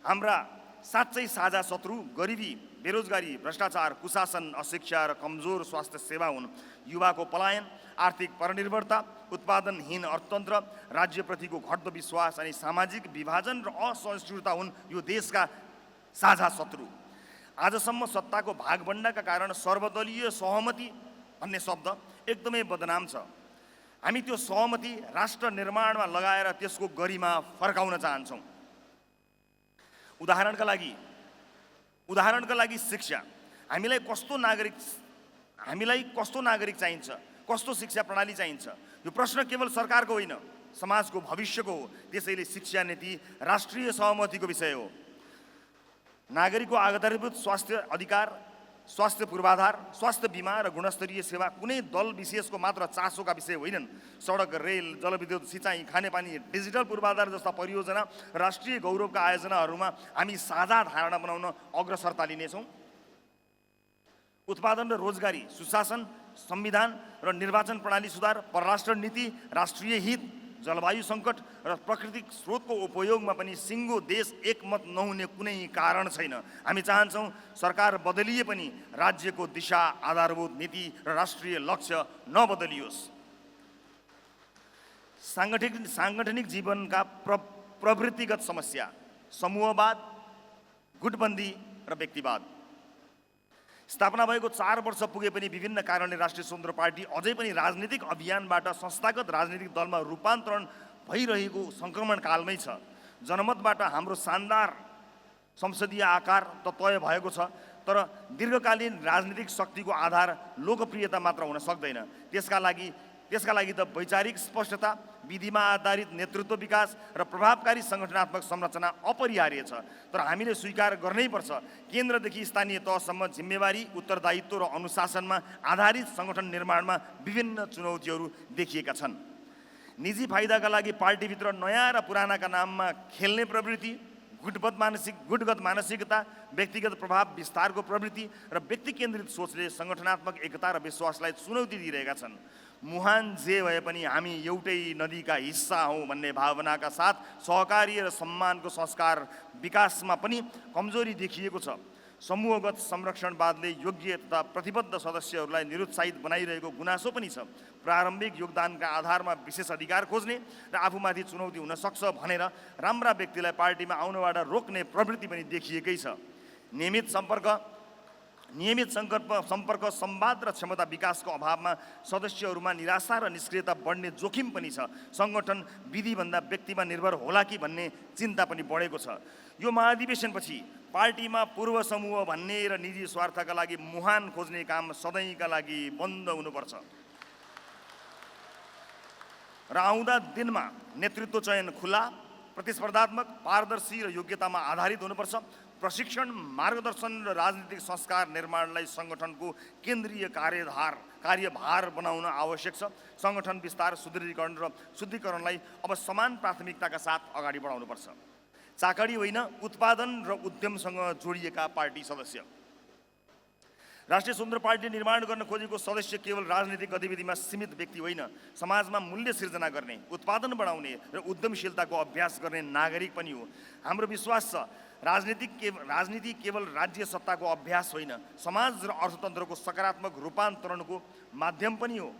हाम्रा साँच्चै साझा शत्रु गरिबी, बेरोजगारी, भ्रष्टाचार, कुशासन, अशिक्षा र कमजोर स्वास्थ्य सेवा हुन्। युवाको पलायन, आर्थिक परनिर्भरता, उत्पादनहीन अर्थतन्त्र, राज्यप्रतिको घट्दो विश्वास अनि सामाजिक विभाजन र असहिष्णुता हुन् यो देशका साझा शत्रु। आजसम्म सत्ताको भागबण्डाका कारण सर्वदलीय सहमति भन्ने शब्द एकदमै बदनाम छ। हामी त्यो सहमति राष्ट्र निर्माणमा लगाएर त्यसको गरिमा फर्काउन चाहन्छौँ। उदाहरणका लागि शिक्षा। हामीलाई कस्तो नागरिक चाहिन्छ, कस्तो शिक्षा प्रणाली चाहिन्छ, यो प्रश्न केवल सरकारको होइन, समाजको भविष्यको हो। त्यसैले शिक्षा नीति राष्ट्रिय सहमतिको विषय हो। नागरिकको आधारभूत स्वास्थ्य अधिकार, स्वास्थ्य पूर्वाधार, स्वास्थ्य बिमा र गुणस्तरीय सेवा कुनै दल विशेषको मात्र चासोका विषय होइनन्। सडक, रेल, जलविद्युत, सिँचाइ, खानेपानी, डिजिटल पूर्वाधार जस्ता परियोजना, राष्ट्रिय गौरवका आयोजनाहरूमा हामी साझा धारणा बनाउन अग्रसरता लिनेछौँ। उत्पादन र रोजगारी, सुशासन, संविधान र निर्वाचन प्रणाली सुधार, परराष्ट्र नीति, राष्ट्रिय हित, जलवायु सङ्कट र प्राकृतिक स्रोतको उपयोगमा पनि सिङ्गो देश एकमत नहुने कुनै कारण छैन। हामी चाहन्छौँ सरकार बदलिए पनि राज्यको दिशा, आधारभूत नीति र राष्ट्रिय लक्ष्य नबदलियोस्। साङ्गठनिक जीवनका प्रवृत्तिगत समस्या, समूहवाद, गुटबन्दी र व्यक्तिवाद। स्थापना भएको 4 वर्ष पुगे पनि विभिन्न कारणले राष्ट्रिय स्वतन्त्र पार्टी अझै पनि राजनीतिक अभियानबाट संस्थागत राजनीतिक दलमा रूपान्तरण भइरहेको सङ्क्रमणकालमै छ। जनमतबाट हाम्रो शानदार संसदीय आकार त तय भएको छ, तर दीर्घकालीन राजनीतिक शक्तिको आधार लोकप्रियता मात्र हुन सक्दैन। त्यसका लागि त वैचारिक स्पष्टता, विधिमा आधारित नेतृत्व विकास र प्रभावकारी सङ्गठनात्मक संरचना अपरिहार्य छ। तर हामीले स्वीकार गर्नैपर्छ, केन्द्रदेखि स्थानीय तहसम्म जिम्मेवारी, उत्तरदायित्व र अनुशासनमा आधारित सङ्गठन निर्माणमा विभिन्न चुनौतीहरू देखिएका छन्। निजी फाइदाका लागि पार्टीभित्र नयाँ र पुरानाका नाममा खेल्ने प्रवृत्ति, गुटगत मानसिकता, व्यक्तिगत प्रभाव विस्तारको प्रवृत्ति र व्यक्ति केन्द्रित सोचले सङ्गठनात्मक एकता र विश्वासलाई चुनौती दिइरहेका छन्। मुहान जे भए पनि हामी एउटै नदीका हिस्सा हौँ भन्ने भावनाका साथ सहकार्य र सम्मानको संस्कार विकासमा पनि कमजोरी देखिएको छ। समूहगत संरक्षणवादले योग्य तथा प्रतिबद्ध सदस्यहरूलाई निरुत्साहित बनाइरहेको गुनासो पनि छ। प्रारम्भिक योगदानका आधारमा विशेष अधिकार खोज्ने र आफूमाथि चुनौती हुन सक्छ भनेर राम्रा व्यक्तिलाई पार्टीमा आउनबाट रोक्ने प्रवृत्ति पनि देखिएकै छ। नियमित सम्पर्क, संवाद र क्षमता विकासको अभावमा सदस्यहरूमा निराशा र निष्क्रियता बढ्ने जोखिम पनि छ। सङ्गठन विधिभन्दा व्यक्तिमा निर्भर होला कि भन्ने चिन्ता पनि बढेको छ। यो महाधिवेशनपछि पार्टीमा पूर्व समूह भन्ने र निजी स्वार्थका लागि मुहान खोज्ने काम सधैँका लागि बन्द हुनुपर्छ र आउँदा दिनमा नेतृत्व चयन खुला, प्रतिस्पर्धात्मक, पारदर्शी र योग्यतामा आधारित हुनुपर्छ। प्रशिक्षण, मार्गदर्शन र राजनीतिक संस्कार निर्माणलाई सङ्गठनको केन्द्रीय कार्यभार बनाउन आवश्यक छ। सङ्गठन विस्तार, सुदृढीकरण र शुद्धिकरणलाई अब समान प्राथमिकताका साथ अगाडि बढाउनुपर्छ। चाकडी होइन, उत्पादन र उद्यमसँग जोडिएका पार्टी सदस्य। राष्ट्रिय स्वतन्त्र पार्टी निर्माण गर्न खोजेको सदस्य केवल राजनीतिक गतिविधिमा सीमित व्यक्ति होइन, समाजमा मूल्य सिर्जना गर्ने, उत्पादन बढाउने र उद्यमशीलताको अभ्यास गर्ने नागरिक पनि हो। हाम्रो विश्वास छ राजनीति केवल राज्य सत्ताको अभ्यास होइन, समाज र अर्थतन्त्रको सकारात्मक रूपान्तरणको माध्यम पनि हो।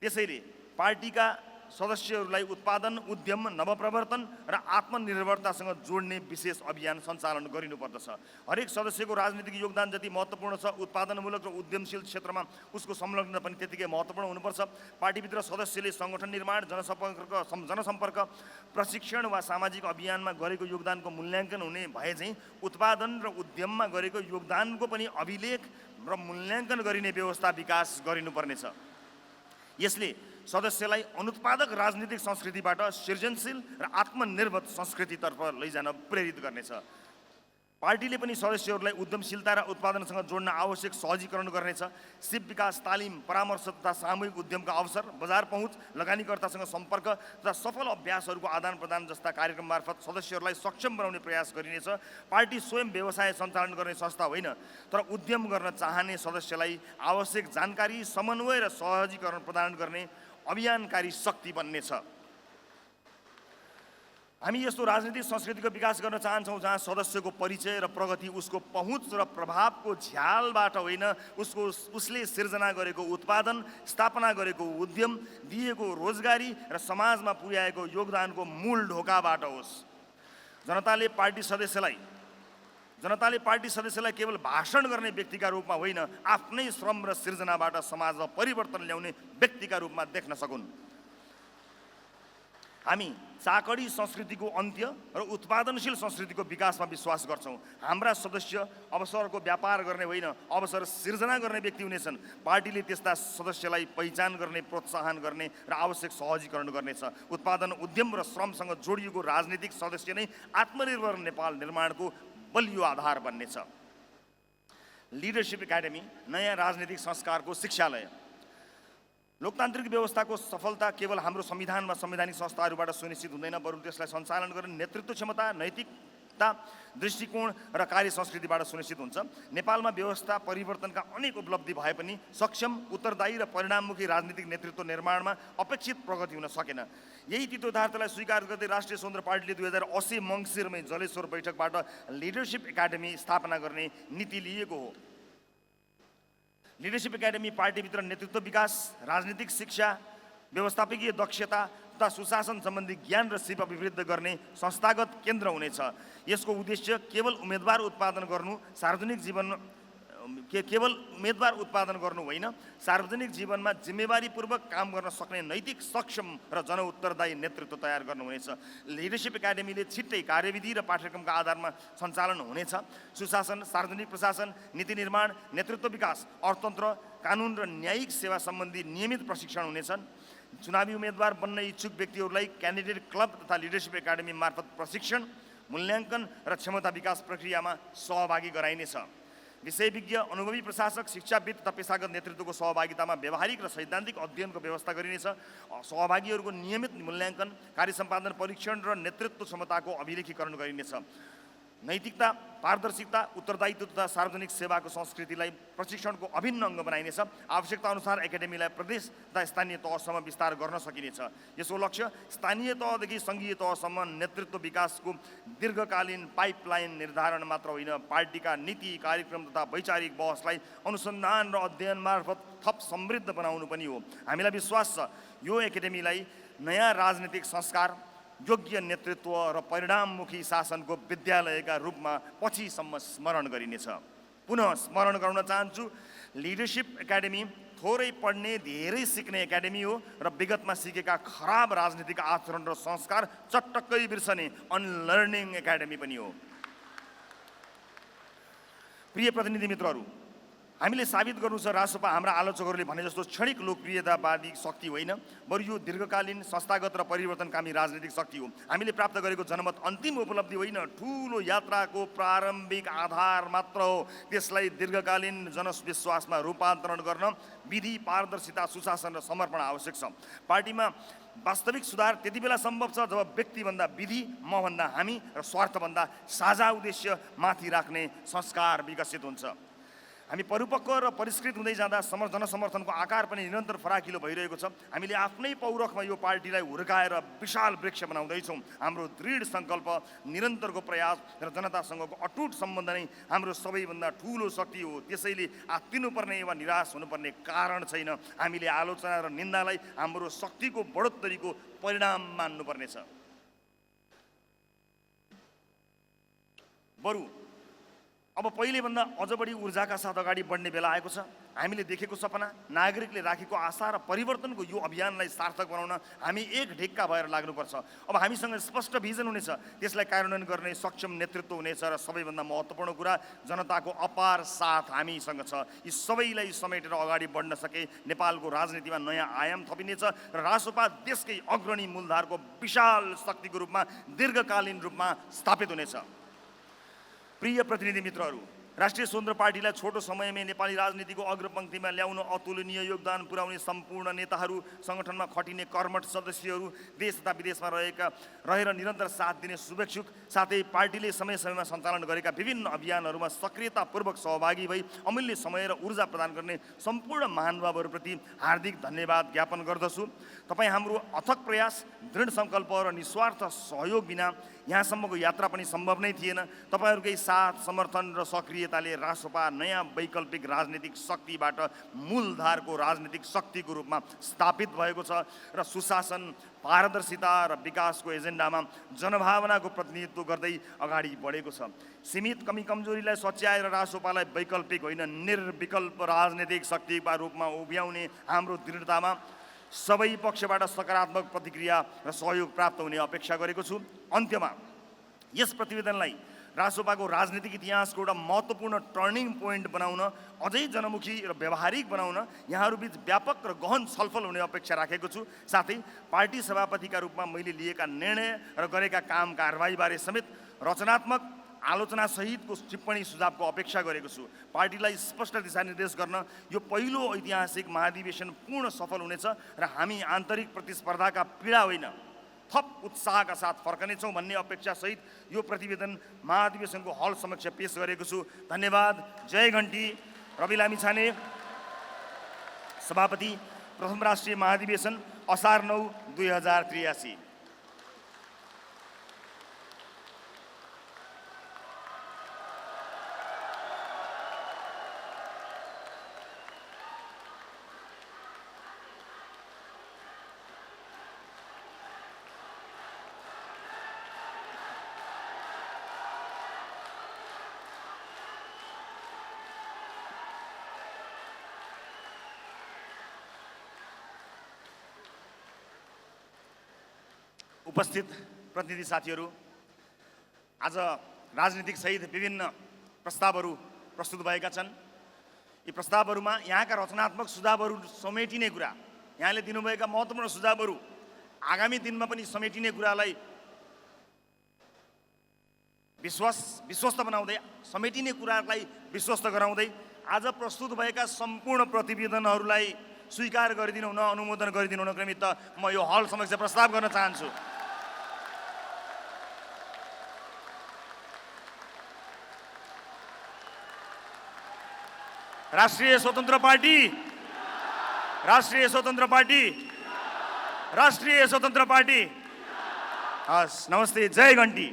त्यसैले पार्टीका सदस्यहरूलाई उत्पादन, उद्यम, नवप्रवर्तन र आत्मनिर्भरतासँग जोड्ने विशेष अभियान सञ्चालन गरिनुपर्दछ। हरेक सदस्यको राजनीतिक योगदान जति महत्त्वपूर्ण छ, उत्पादनमूलक र उद्यमशील क्षेत्रमा उसको संलग्नता पनि त्यतिकै महत्त्वपूर्ण हुनुपर्छ। पार्टीभित्र सदस्यले सङ्गठन निर्माण, जनसम्पर्क, प्रशिक्षण वा सामाजिक अभियानमा गरेको योगदानको मूल्याङ्कन हुने भए चाहिँ उत्पादन र उद्यममा गरेको योगदानको पनि अभिलेख र मूल्याङ्कन गरिने व्यवस्था विकास गरिनुपर्नेछ। यसले सदस्यलाई अनुत्पादक राजनीतिक संस्कृतिबाट सृजनशील र आत्मनिर्भर संस्कृतितर्फ लैजान प्रेरित गर्नेछ। पार्टीले पनि सदस्यहरूलाई उद्यमशीलता र उत्पादनसँग जोड्न आवश्यक सहजीकरण गर्नेछ। सिप विकास तालिम, परामर्श तथा सामूहिक उद्यमका अवसर, बजार पहुँच, लगानीकर्तासँग सम्पर्क तथा सफल अभ्यासहरूको आदान प्रदान जस्ता कार्यक्रम मार्फत सदस्यहरूलाई सक्षम बनाउने प्रयास गरिनेछ। पार्टी स्वयं व्यवसाय सञ्चालन गर्ने संस्था होइन, तर उद्यम गर्न चाहने सदस्यलाई आवश्यक जानकारी, समन्वय र सहजीकरण प्रदान गर्ने अभियानकारी शक्ति बन्नेछ। हामी यस्तो राजनीतिक संस्कृतिको विकास गर्न चाहन्छौँ जहाँ सदस्यको परिचय र प्रगति उसको पहुँच र प्रभावको झ्यालबाट होइन, उसले सिर्जना गरेको उत्पादन, स्थापना गरेको उद्यम, दिएको रोजगारी र समाजमा पुर्याएको योगदानको मूल ढोकाबाट होस्। जनताले पार्टी सदस्यलाई केवल भाषण गर्ने व्यक्तिका रूपमा होइन, आफ्नै श्रम र सिर्जनाबाट समाजमा परिवर्तन ल्याउने व्यक्तिका रूपमा देख्न सकुन्। हामी चाकडी संस्कृतिको अन्त्य र उत्पादनशील संस्कृतिको विकासमा विश्वास गर्छौँ। हाम्रा सदस्य अवसरको व्यापार गर्ने होइन, अवसर सिर्जना गर्ने व्यक्ति हुनेछन्। पार्टीले त्यस्ता सदस्यलाई पहिचान गर्ने, प्रोत्साहन गर्ने र आवश्यक सहजीकरण गर्नेछ। उत्पादन, उद्यम र श्रमसँग जोडिएको राजनीतिक सदस्य नै आत्मनिर्भर नेपाल निर्माणको बलियो आधार बन्नेछ। लिडरसिप एकाडेमी नयाँ राजनीतिक संस्कारको शिक्षालय। लोकतान्त्रिक व्यवस्थाको सफलता केवल हाम्रो संविधान वा संवैधानिक संस्थाहरूबाट सुनिश्चित हुँदैन, बरु त्यसलाई सञ्चालन गर्ने नेतृत्व क्षमता, नैतिकता, दृष्टिकोण र कार्य संस्कृतिबाट सुनिश्चित हुन्छ। नेपालमा व्यवस्था परिवर्तनका अनेक उपलब्धि भए पनि सक्षम, उत्तरदायी र परिणाममुखी राजनीतिक नेतृत्व निर्माणमा अपेक्षित प्रगति हुन सकेन। यही तितोधारतालाई स्वीकार गर्दै राष्ट्रिय स्वतन्त्र पार्टीले 2080 मङ्सिरमै जलेश्वर बैठकबाट लिडरसिप एकाडेमी स्थापना गर्ने नीति लिएको हो। लिडरसिप एकाडेमी पार्टीभित्र नेतृत्व विकास, राजनीतिक शिक्षा, व्यवस्थापकीय दक्षता तथा सुशासन सम्बन्धी ज्ञान र सिप अभिवृद्धि गर्ने संस्थागत केन्द्र हुनेछ। यसको उद्देश्य केवल उम्मेदवार उत्पादन गर्नु होइन, सार्वजनिक जीवनमा जिम्मेवारीपूर्वक काम गर्न सक्ने नैतिक, सक्षम र जनउत्तरदायी नेतृत्व तयार गर्नु हुनेछ। लिडरसिप एकाडेमीले छिट्टै कार्यविधि र पाठ्यक्रमका आधारमा सञ्चालन हुनेछ। सुशासन, सार्वजनिक प्रशासन, नीति निर्माण, नेतृत्व विकास, अर्थतन्त्र, कानुन र न्यायिक सेवा सम्बन्धी नियमित प्रशिक्षण हुनेछन्। चुनावी उम्मेदवार बन्न इच्छुक व्यक्तिहरूलाई क्यान्डिडेट क्लब तथा लिडरसिप एकाडेमी मार्फत प्रशिक्षण, मूल्याङ्कन र क्षमता विकास प्रक्रियामा सहभागी गराइनेछ। विषयविज्ञ, अनुभवी प्रशासक, शिक्षाविद तथा पेशागत नेतृत्वको सहभागितामा व्यावहारिक र सैद्धान्तिक अध्ययनको व्यवस्था गरिनेछ। सहभागीहरूको नियमित मूल्याङ्कन, कार्य सम्पादन परीक्षण र नेतृत्व क्षमताको अभिलेखीकरण गरिनेछ। नैतिकता, पारदर्शिता, उत्तरदायित्व तथा सार्वजनिक सेवाको संस्कृतिलाई प्रशिक्षणको अभिन्न अङ्ग बनाइनेछ। आवश्यकता अनुसार एकाडेमीलाई प्रदेश तथा स्थानीय तहसम्म विस्तार गर्न सकिनेछ। यसको लक्ष्य स्थानीय तहदेखि सङ्घीय तहसम्म नेतृत्व विकासको दीर्घकालीन पाइपलाइन निर्धारण मात्र होइन, पार्टीका नीति, कार्यक्रम तथा वैचारिक बहसलाई अनुसन्धान र अध्ययन मार्फत थप समृद्ध बनाउनु पनि हो। हामीलाई विश्वास छ यो एकाडेमीलाई नयाँ राजनीतिक संस्कार, योग्य नेतृत्व र परिणाममुखी शासनको विद्यालयका रूपमा पछिसम्म स्मरण गरिनेछ। पुनः स्मरण गराउन चाहन्छु, लिडरसिप एकाडेमी थोरै पढ्ने, धेरै सिक्ने एकाडेमी हो र विगतमा सिकेका खराब राजनीतिक आचरण र संस्कार चटक्कै बिर्सने अनलर्निङ एकाडेमी पनि हो। प्रिय प्रतिनिधि मित्रहरू, हामीले साबित गर्नु छ रासपा हाम्रा आलोचकहरूले भने जस्तो क्षणिक लोकप्रियतावादी शक्ति होइन, बरु यो दीर्घकालीन, संस्थागत र परिवर्तनकामी राजनीतिक शक्ति हो। हामीले प्राप्त गरेको जनमत अन्तिम उपलब्धि होइन, ठुलो यात्राको प्रारम्भिक आधार मात्र हो। त्यसलाई दीर्घकालीन जनविश्वासमा रूपान्तरण गर्न विधि, पारदर्शिता, सुशासन र समर्पण आवश्यक छ। पार्टीमा वास्तविक सुधार त्यति बेला सम्भव छ जब व्यक्तिभन्दा विधि, मभन्दा हामी र स्वार्थभन्दा साझा उद्देश्य माथि राख्ने संस्कार विकसित हुन्छ। हामी परिपक्व र परिष्कृत हुँदै जाँदा जनसमर्थनको आकार पनि निरन्तर फराकिलो भइरहेको छ। हामीले आफ्नै पौरखमा यो पार्टीलाई हुर्काएर विशाल वृक्ष बनाउँदैछौँ। हाम्रो दृढ सङ्कल्प, निरन्तरको प्रयास र जनतासँगको अटुट सम्बन्ध नै हाम्रो सबैभन्दा ठुलो शक्ति हो। त्यसैले आत्तिनुपर्ने वा निराश हुनुपर्ने कारण छैन। हामीले आलोचना र निन्दालाई हाम्रो शक्तिको बढोत्तरीको परिणाम मान्नुपर्नेछ। बरु अब पहिलेभन्दा अझ बढी ऊर्जाका साथ अगाडि बढ्ने बेला आएको छ। हामीले देखेको सपना, नागरिकले राखेको आशा र परिवर्तनको यो अभियानलाई सार्थक बनाउन हामी एक ढिक्का भएर लाग्नुपर्छ। अब हामीसँग स्पष्ट भिजन हुनेछ, त्यसलाई कार्यान्वयन गर्ने सक्षम नेतृत्व हुनेछ र सबैभन्दा महत्त्वपूर्ण कुरा जनताको अपार साथ हामीसँग छ। यी सबैलाई समेटेर अगाडि बढ्न सके नेपालको राजनीतिमा नयाँ आयाम थपिनेछ र रासोपा देशकै अग्रणी मूलधारको विशाल शक्तिको रूपमा दीर्घकालीन रूपमा स्थापित हुनेछ। प्रिय प्रतिनिधि मित्रहरू, राष्ट्रिय स्वतन्त्र पार्टीलाई छोटो समयमै नेपाली राजनीतिको अग्रपङ्क्तिमा ल्याउन अतुलनीय योगदान पुर्याउने सम्पूर्ण नेताहरू, सङ्गठनमा खटिने कर्मठ सदस्यहरू, देश तथा विदेशमा रहेर निरन्तर साथ दिने शुभेच्छुक, साथै पार्टीले समय समयमा सञ्चालन गरेका विभिन्न अभियानहरूमा सक्रियतापूर्वक सहभागी भई अमूल्य समय र ऊर्जा प्रदान गर्ने सम्पूर्ण महानुभावहरूप्रति हार्दिक धन्यवाद ज्ञापन गर्दछु। तपाईँ हाम्रो अथक प्रयास, दृढ सङ्कल्प र निस्वार्थ सहयोग बिना यहाँसम्मको यात्रा पनि सम्भव नै थिएन। तपाईँहरूकै साथ, समर्थन र सक्रियताले रासोपा नयाँ वैकल्पिक राजनीतिक शक्तिबाट मूलधारको राजनीतिक शक्तिको रूपमा स्थापित भएको छ र सुशासन, पारदर्शिता र विकासको एजेन्डामा जनभावनाको प्रतिनिधित्व गर्दै अगाडि बढेको छ। सीमित कमी कमजोरीलाई सच्याएर रासोपालाई वैकल्पिक होइन निर्विकल्प राजनीतिक शक्तिका रूपमा उभ्याउने हाम्रो दृढतामा सबै पक्षबाट सकारात्मक प्रतिक्रिया र सहयोग प्राप्त हुने अपेक्षा गरेको छु। अन्त्यमा यस प्रतिवेदनलाई रासोपाको राजनीतिक इतिहासको एउटा महत्त्वपूर्ण टर्निङ पोइन्ट बनाउन, अझै जनमुखी र व्यावहारिक बनाउन यहाँहरूबीच व्यापक र गहन छलफल हुने अपेक्षा राखेको छु। साथै पार्टी सभापतिका रूपमा मैले लिएका निर्णय र गरेका काम कारबाहीबारे समेत रचनात्मक आलोचनासहितको टिप्पणी सुझावको अपेक्षा गरेको छु। पार्टीलाई स्पष्ट दिशानिर्देश गर्न यो पहिलो ऐतिहासिक महाधिवेशन पूर्ण सफल हुनेछ र हामी आन्तरिक प्रतिस्पर्धाका पीडा होइन, थप उत्साहका साथ फर्कनेछौँ भन्ने अपेक्षासहित यो प्रतिवेदन महाधिवेशनको हल समक्ष पेश गरेको छु। धन्यवाद। जय घन्टी। रवि लामिछाने, सभापति, प्रथम राष्ट्रिय महाधिवेशन, असार 9, 2083। उपस्थित प्रतिनिधि साथीहरू, आज राजनीतिक सहित विभिन्न प्रस्तावहरू प्रस्तुत भएका छन्। यी प्रस्तावहरूमा यहाँका रचनात्मक सुझावहरू समेटिने कुरा, यहाँले दिनुभएका महत्त्वपूर्ण सुझावहरू आगामी दिनमा पनि समेटिने कुरालाई विश्वस्त बनाउँदै, समेटिने कुरालाई विश्वस्त गराउँदै आज प्रस्तुत भएका सम्पूर्ण प्रतिवेदनहरूलाई स्वीकार गरिदिनु हुन, अनुमोदन गरिदिनु हुनको निमित्त म यो हल समक्ष प्रस्ताव गर्न चाहन्छु। राष्ट्रिय स्वतन्त्र पार्टी, राष्ट्रिय स्वतन्त्र पार्टी, राष्ट्रिय स्वतन्त्र पार्टी। हस्, नमस्ते। जय घन्टी।